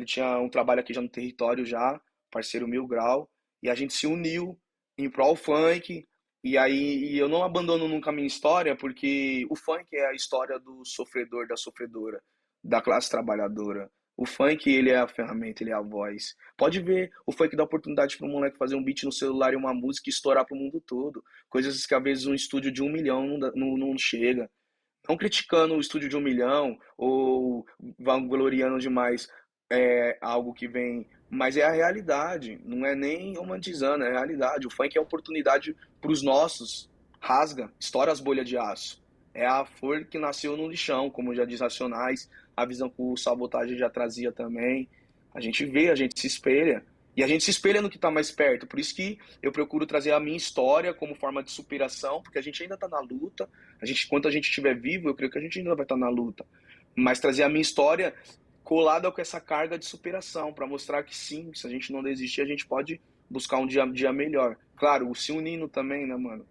tinha um trabalho aqui já no território já, parceiro Mil Grau, e a gente se uniu em prol funk. E aí eu não abandono nunca a minha história, porque o funk é a história do sofredor, da sofredora, da classe trabalhadora. O funk, ele é a ferramenta, ele é a voz. Pode ver, o funk dá oportunidade para um moleque fazer um beat no celular e uma música e estourar para o mundo todo. Coisas que às vezes um estúdio de 1 milhão não chega. Não criticando o estúdio de 1 milhão ou vangloriando demais algo que vem, mas é a realidade, não é nem romantizando, é a realidade. O funk é oportunidade para os nossos, rasga, estoura as bolhas de aço. É a flor que nasceu no lixão, como já diz Racionais, a visão que o Sabotagem já trazia também. A gente vê, a gente se espelha. E a gente se espelha no que está mais perto. Por isso que eu procuro trazer a minha história como forma de superação, porque a gente ainda está na luta. Enquanto a gente estiver vivo, eu creio que a gente ainda vai estar na luta. Mas trazer a minha história colada com essa carga de superação, para mostrar que sim, se a gente não desistir, a gente pode buscar um dia melhor. Claro, se unindo também, né, mano?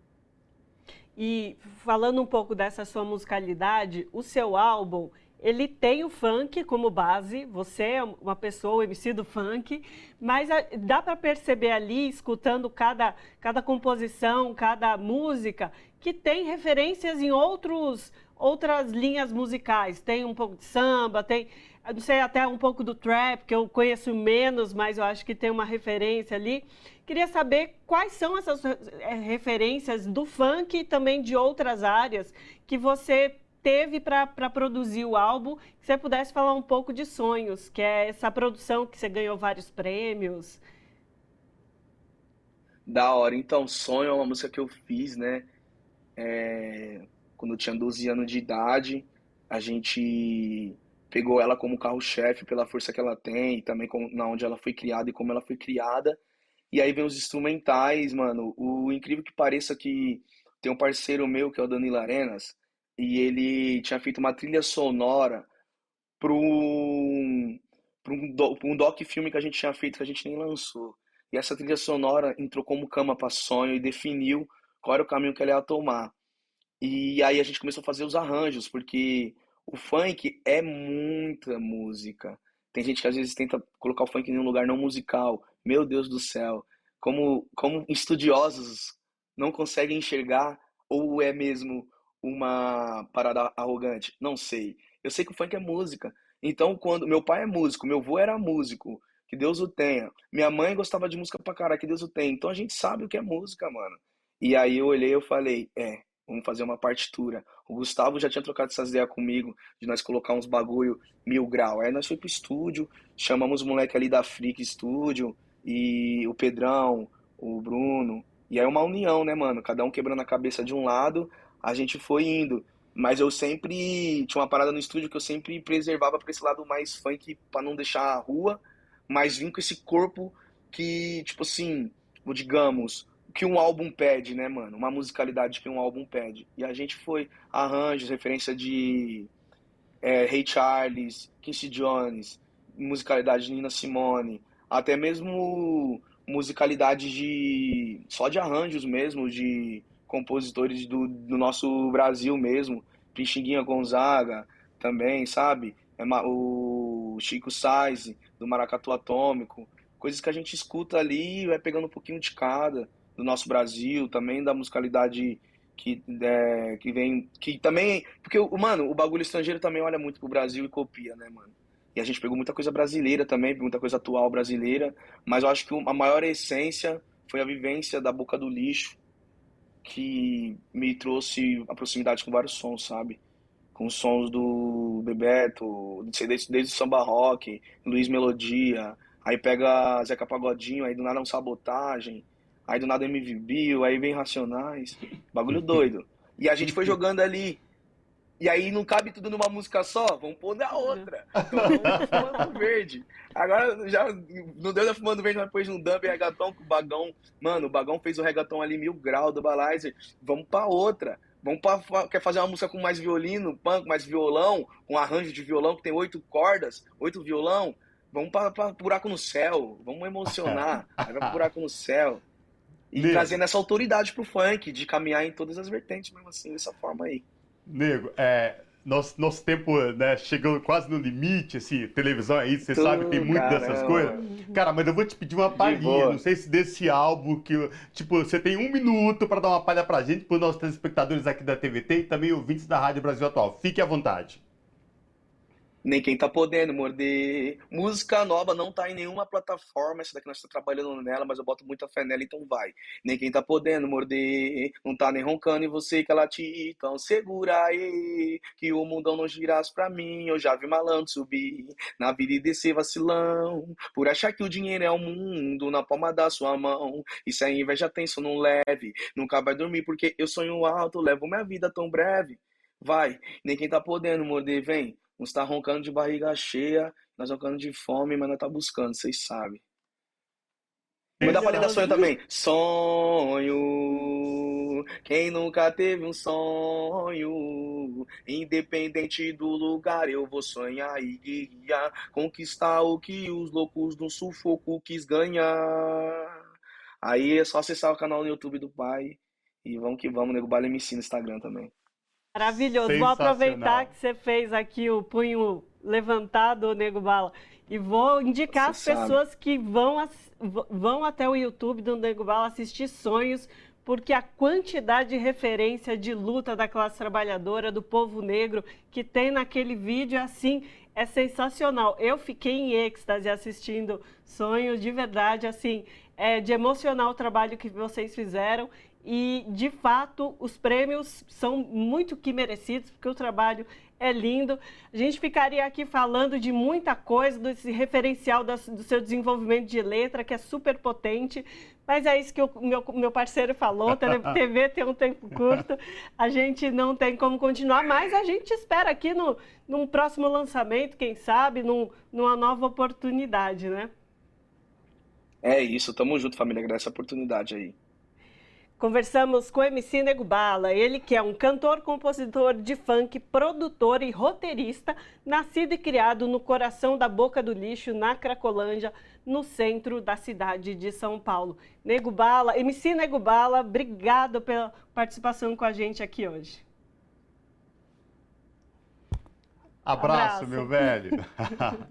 E falando um pouco dessa sua musicalidade, o seu álbum, ele tem o funk como base, você é uma pessoa, o MC do funk, mas dá para perceber ali, escutando cada composição, cada música, que tem referências em outras linhas musicais. Tem um pouco de samba, tem, não sei, até um pouco do trap, que eu conheço menos, mas eu acho que tem uma referência ali. Queria saber quais são essas referências do funk e também de outras áreas que você teve para produzir o álbum, que você pudesse falar um pouco de Sonhos, que é essa produção que você ganhou vários prêmios. Da hora. Então, Sonho é uma música que eu fiz, né? Quando eu tinha 12 anos de idade, a gente pegou ela como carro-chefe pela força que ela tem, e também na onde ela foi criada e como ela foi criada. E aí vem os instrumentais, mano. O incrível que pareça que tem um parceiro meu, que é o Danilo Arenas, e ele tinha feito uma trilha sonora para um doc-filme que a gente tinha feito, que a gente nem lançou. E essa trilha sonora entrou como cama para sonho e definiu qual era o caminho que ela ia tomar. E aí a gente começou a fazer os arranjos, porque o funk é muita música. Tem gente que às vezes tenta colocar o funk em um lugar não musical. Meu Deus do céu, como estudiosos não conseguem enxergar, ou é mesmo uma parada arrogante? Não sei. Eu sei que o funk é música. Então, quando meu pai é músico, meu avô era músico, que Deus o tenha. Minha mãe gostava de música pra caralho, que Deus o tenha. Então a gente sabe o que é música, mano. E aí eu olhei e eu falei, vamos fazer uma partitura. O Gustavo já tinha trocado essas ideias comigo, de nós colocar uns bagulho 1000 grau. Aí nós fomos pro estúdio, chamamos o moleque ali da Freak Studio, e o Pedrão, o Bruno. E aí uma união, né, mano? Cada um quebrando a cabeça de um lado, a gente foi indo. Mas eu sempre tinha uma parada no estúdio que eu sempre preservava pra esse lado mais funk, pra não deixar a rua, mas vim com esse corpo que, tipo assim, digamos, que um álbum pede, né, mano? Uma musicalidade que um álbum pede. E a gente foi arranjos, referência de Ray Charles, Quincy Jones, musicalidade de Nina Simone, até mesmo musicalidade só de arranjos mesmo, de compositores do nosso Brasil mesmo, Pixinguinha Gonzaga também, sabe? O Chico Sainz, do Maracatu Atômico, coisas que a gente escuta ali e vai pegando um pouquinho de cada, do nosso Brasil, também da musicalidade que vem, que também, porque, mano, o bagulho estrangeiro também olha muito pro Brasil e copia, né, mano? E a gente pegou muita coisa brasileira também, muita coisa atual brasileira, mas eu acho que a maior essência foi a vivência da Boca do Lixo, que me trouxe a proximidade com vários sons, sabe? Com os sons do Bebeto, desde o samba rock, Luiz Melodia, aí pega Zeca Pagodinho, aí do nada um Sabotagem, aí do nada MV Bill, aí vem Racionais, bagulho doido. E a gente foi jogando ali E aí não cabe tudo numa música só, vamos pôr na outra. Então vamos Fumando Verde. Agora já não deu da Fumando Verde, mas depois de um dub e reggaeton com o Bagão. Mano, o Bagão fez o reggaeton ali 1000 graus do Balizer. Vamos pra outra. Quer fazer uma música com mais violino, punk, mais violão, com arranjo de violão que tem 8 cordas, 8 violão. Vamos pra Buraco no Céu. Vamos emocionar. Vai pra Buraco no Céu. E trazendo essa autoridade pro funk, de caminhar em todas as vertentes, mesmo assim, dessa forma aí. Nego, nosso tempo, né, chegando quase no limite, assim, televisão aí, você sabe que tem muito dessas coisas. Cara, mas eu vou te pedir uma palhinha, não sei se desse álbum, que, tipo, você tem 1 minuto para dar uma palha pra gente, pros nossos telespectadores aqui da TVT e também ouvintes da Rádio Brasil Atual. Fique à vontade. Nem quem tá podendo morder. Música nova não tá em nenhuma plataforma. Essa daqui nós estamos trabalhando nela, mas eu boto muita fé nela, então vai. Nem quem tá podendo morder. Não tá nem roncando e você que ela te. Então segura aí, que o mundão não girasse pra mim. Eu já vi malandro subir na vida e descer vacilão. Por achar que o dinheiro é o mundo na palma da sua mão. E se a inveja tem, só não leve. Nunca vai dormir porque eu sonho alto. Levo minha vida tão breve. Vai, nem quem tá podendo morder, vem. Uns tá roncando de barriga cheia, nós roncando de fome, mas nós tá buscando, vocês sabem. Vou dar palha da sonho também. Sonho, quem nunca teve um sonho? Independente do lugar, eu vou sonhar e guiar. Conquistar o que os loucos do sufoco quis ganhar. Aí é só acessar o canal no YouTube do pai. E vamos que vamos, Nego Bala MC no Instagram também. Maravilhoso. Vou aproveitar que você fez aqui o punho levantado, Nego Bala, e vou indicar as pessoas que vão até o YouTube do Nego Bala assistir Sonhos, porque a quantidade de referência de luta da classe trabalhadora, do povo negro, que tem naquele vídeo, assim, é sensacional. Eu fiquei em êxtase assistindo Sonhos, de verdade, assim, de emocionar o trabalho que vocês fizeram. E, de fato, os prêmios são muito que merecidos, porque o trabalho é lindo. A gente ficaria aqui falando de muita coisa, desse referencial do seu desenvolvimento de letra, que é super potente, mas é isso que o meu parceiro falou, TV tem um tempo curto, a gente não tem como continuar, mas a gente espera aqui num próximo lançamento, quem sabe, numa nova oportunidade, né? É isso, tamo junto, família, agradeço a oportunidade aí. Conversamos com o MC Nego Bala, ele que é um cantor, compositor de funk, produtor e roteirista, nascido e criado no coração da Boca do Lixo, na Cracolândia, no centro da cidade de São Paulo. Nego Bala, MC Nego Bala, obrigado pela participação com a gente aqui hoje. Abraço, meu velho.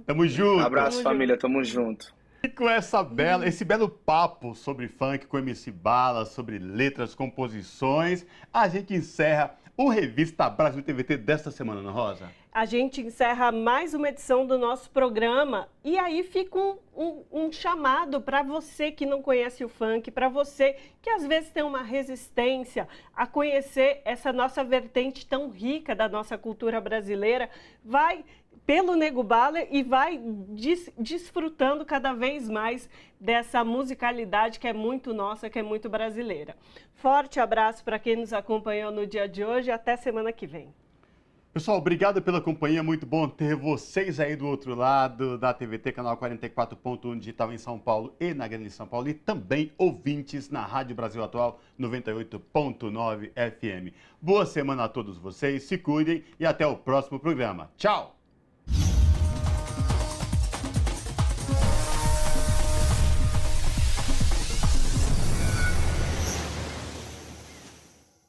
Tamo junto. Abraço, família, tamo junto. E com esse belo papo sobre funk com MC Bala, sobre letras, composições, a gente encerra o Revista Brasil TVT desta semana, Ana Rosa. A gente encerra mais uma edição do nosso programa e aí fica um chamado para você que não conhece o funk, para você que às vezes tem uma resistência a conhecer essa nossa vertente tão rica da nossa cultura brasileira, vai pelo Nego Bala e vai desfrutando cada vez mais dessa musicalidade que é muito nossa, que é muito brasileira. Forte abraço para quem nos acompanhou no dia de hoje e até semana que vem. Pessoal, obrigado pela companhia, muito bom ter vocês aí do outro lado da TVT, canal 44.1 digital em São Paulo e na Grande São Paulo, e também ouvintes na Rádio Brasil Atual 98.9 FM. Boa semana a todos vocês, se cuidem e até o próximo programa. Tchau!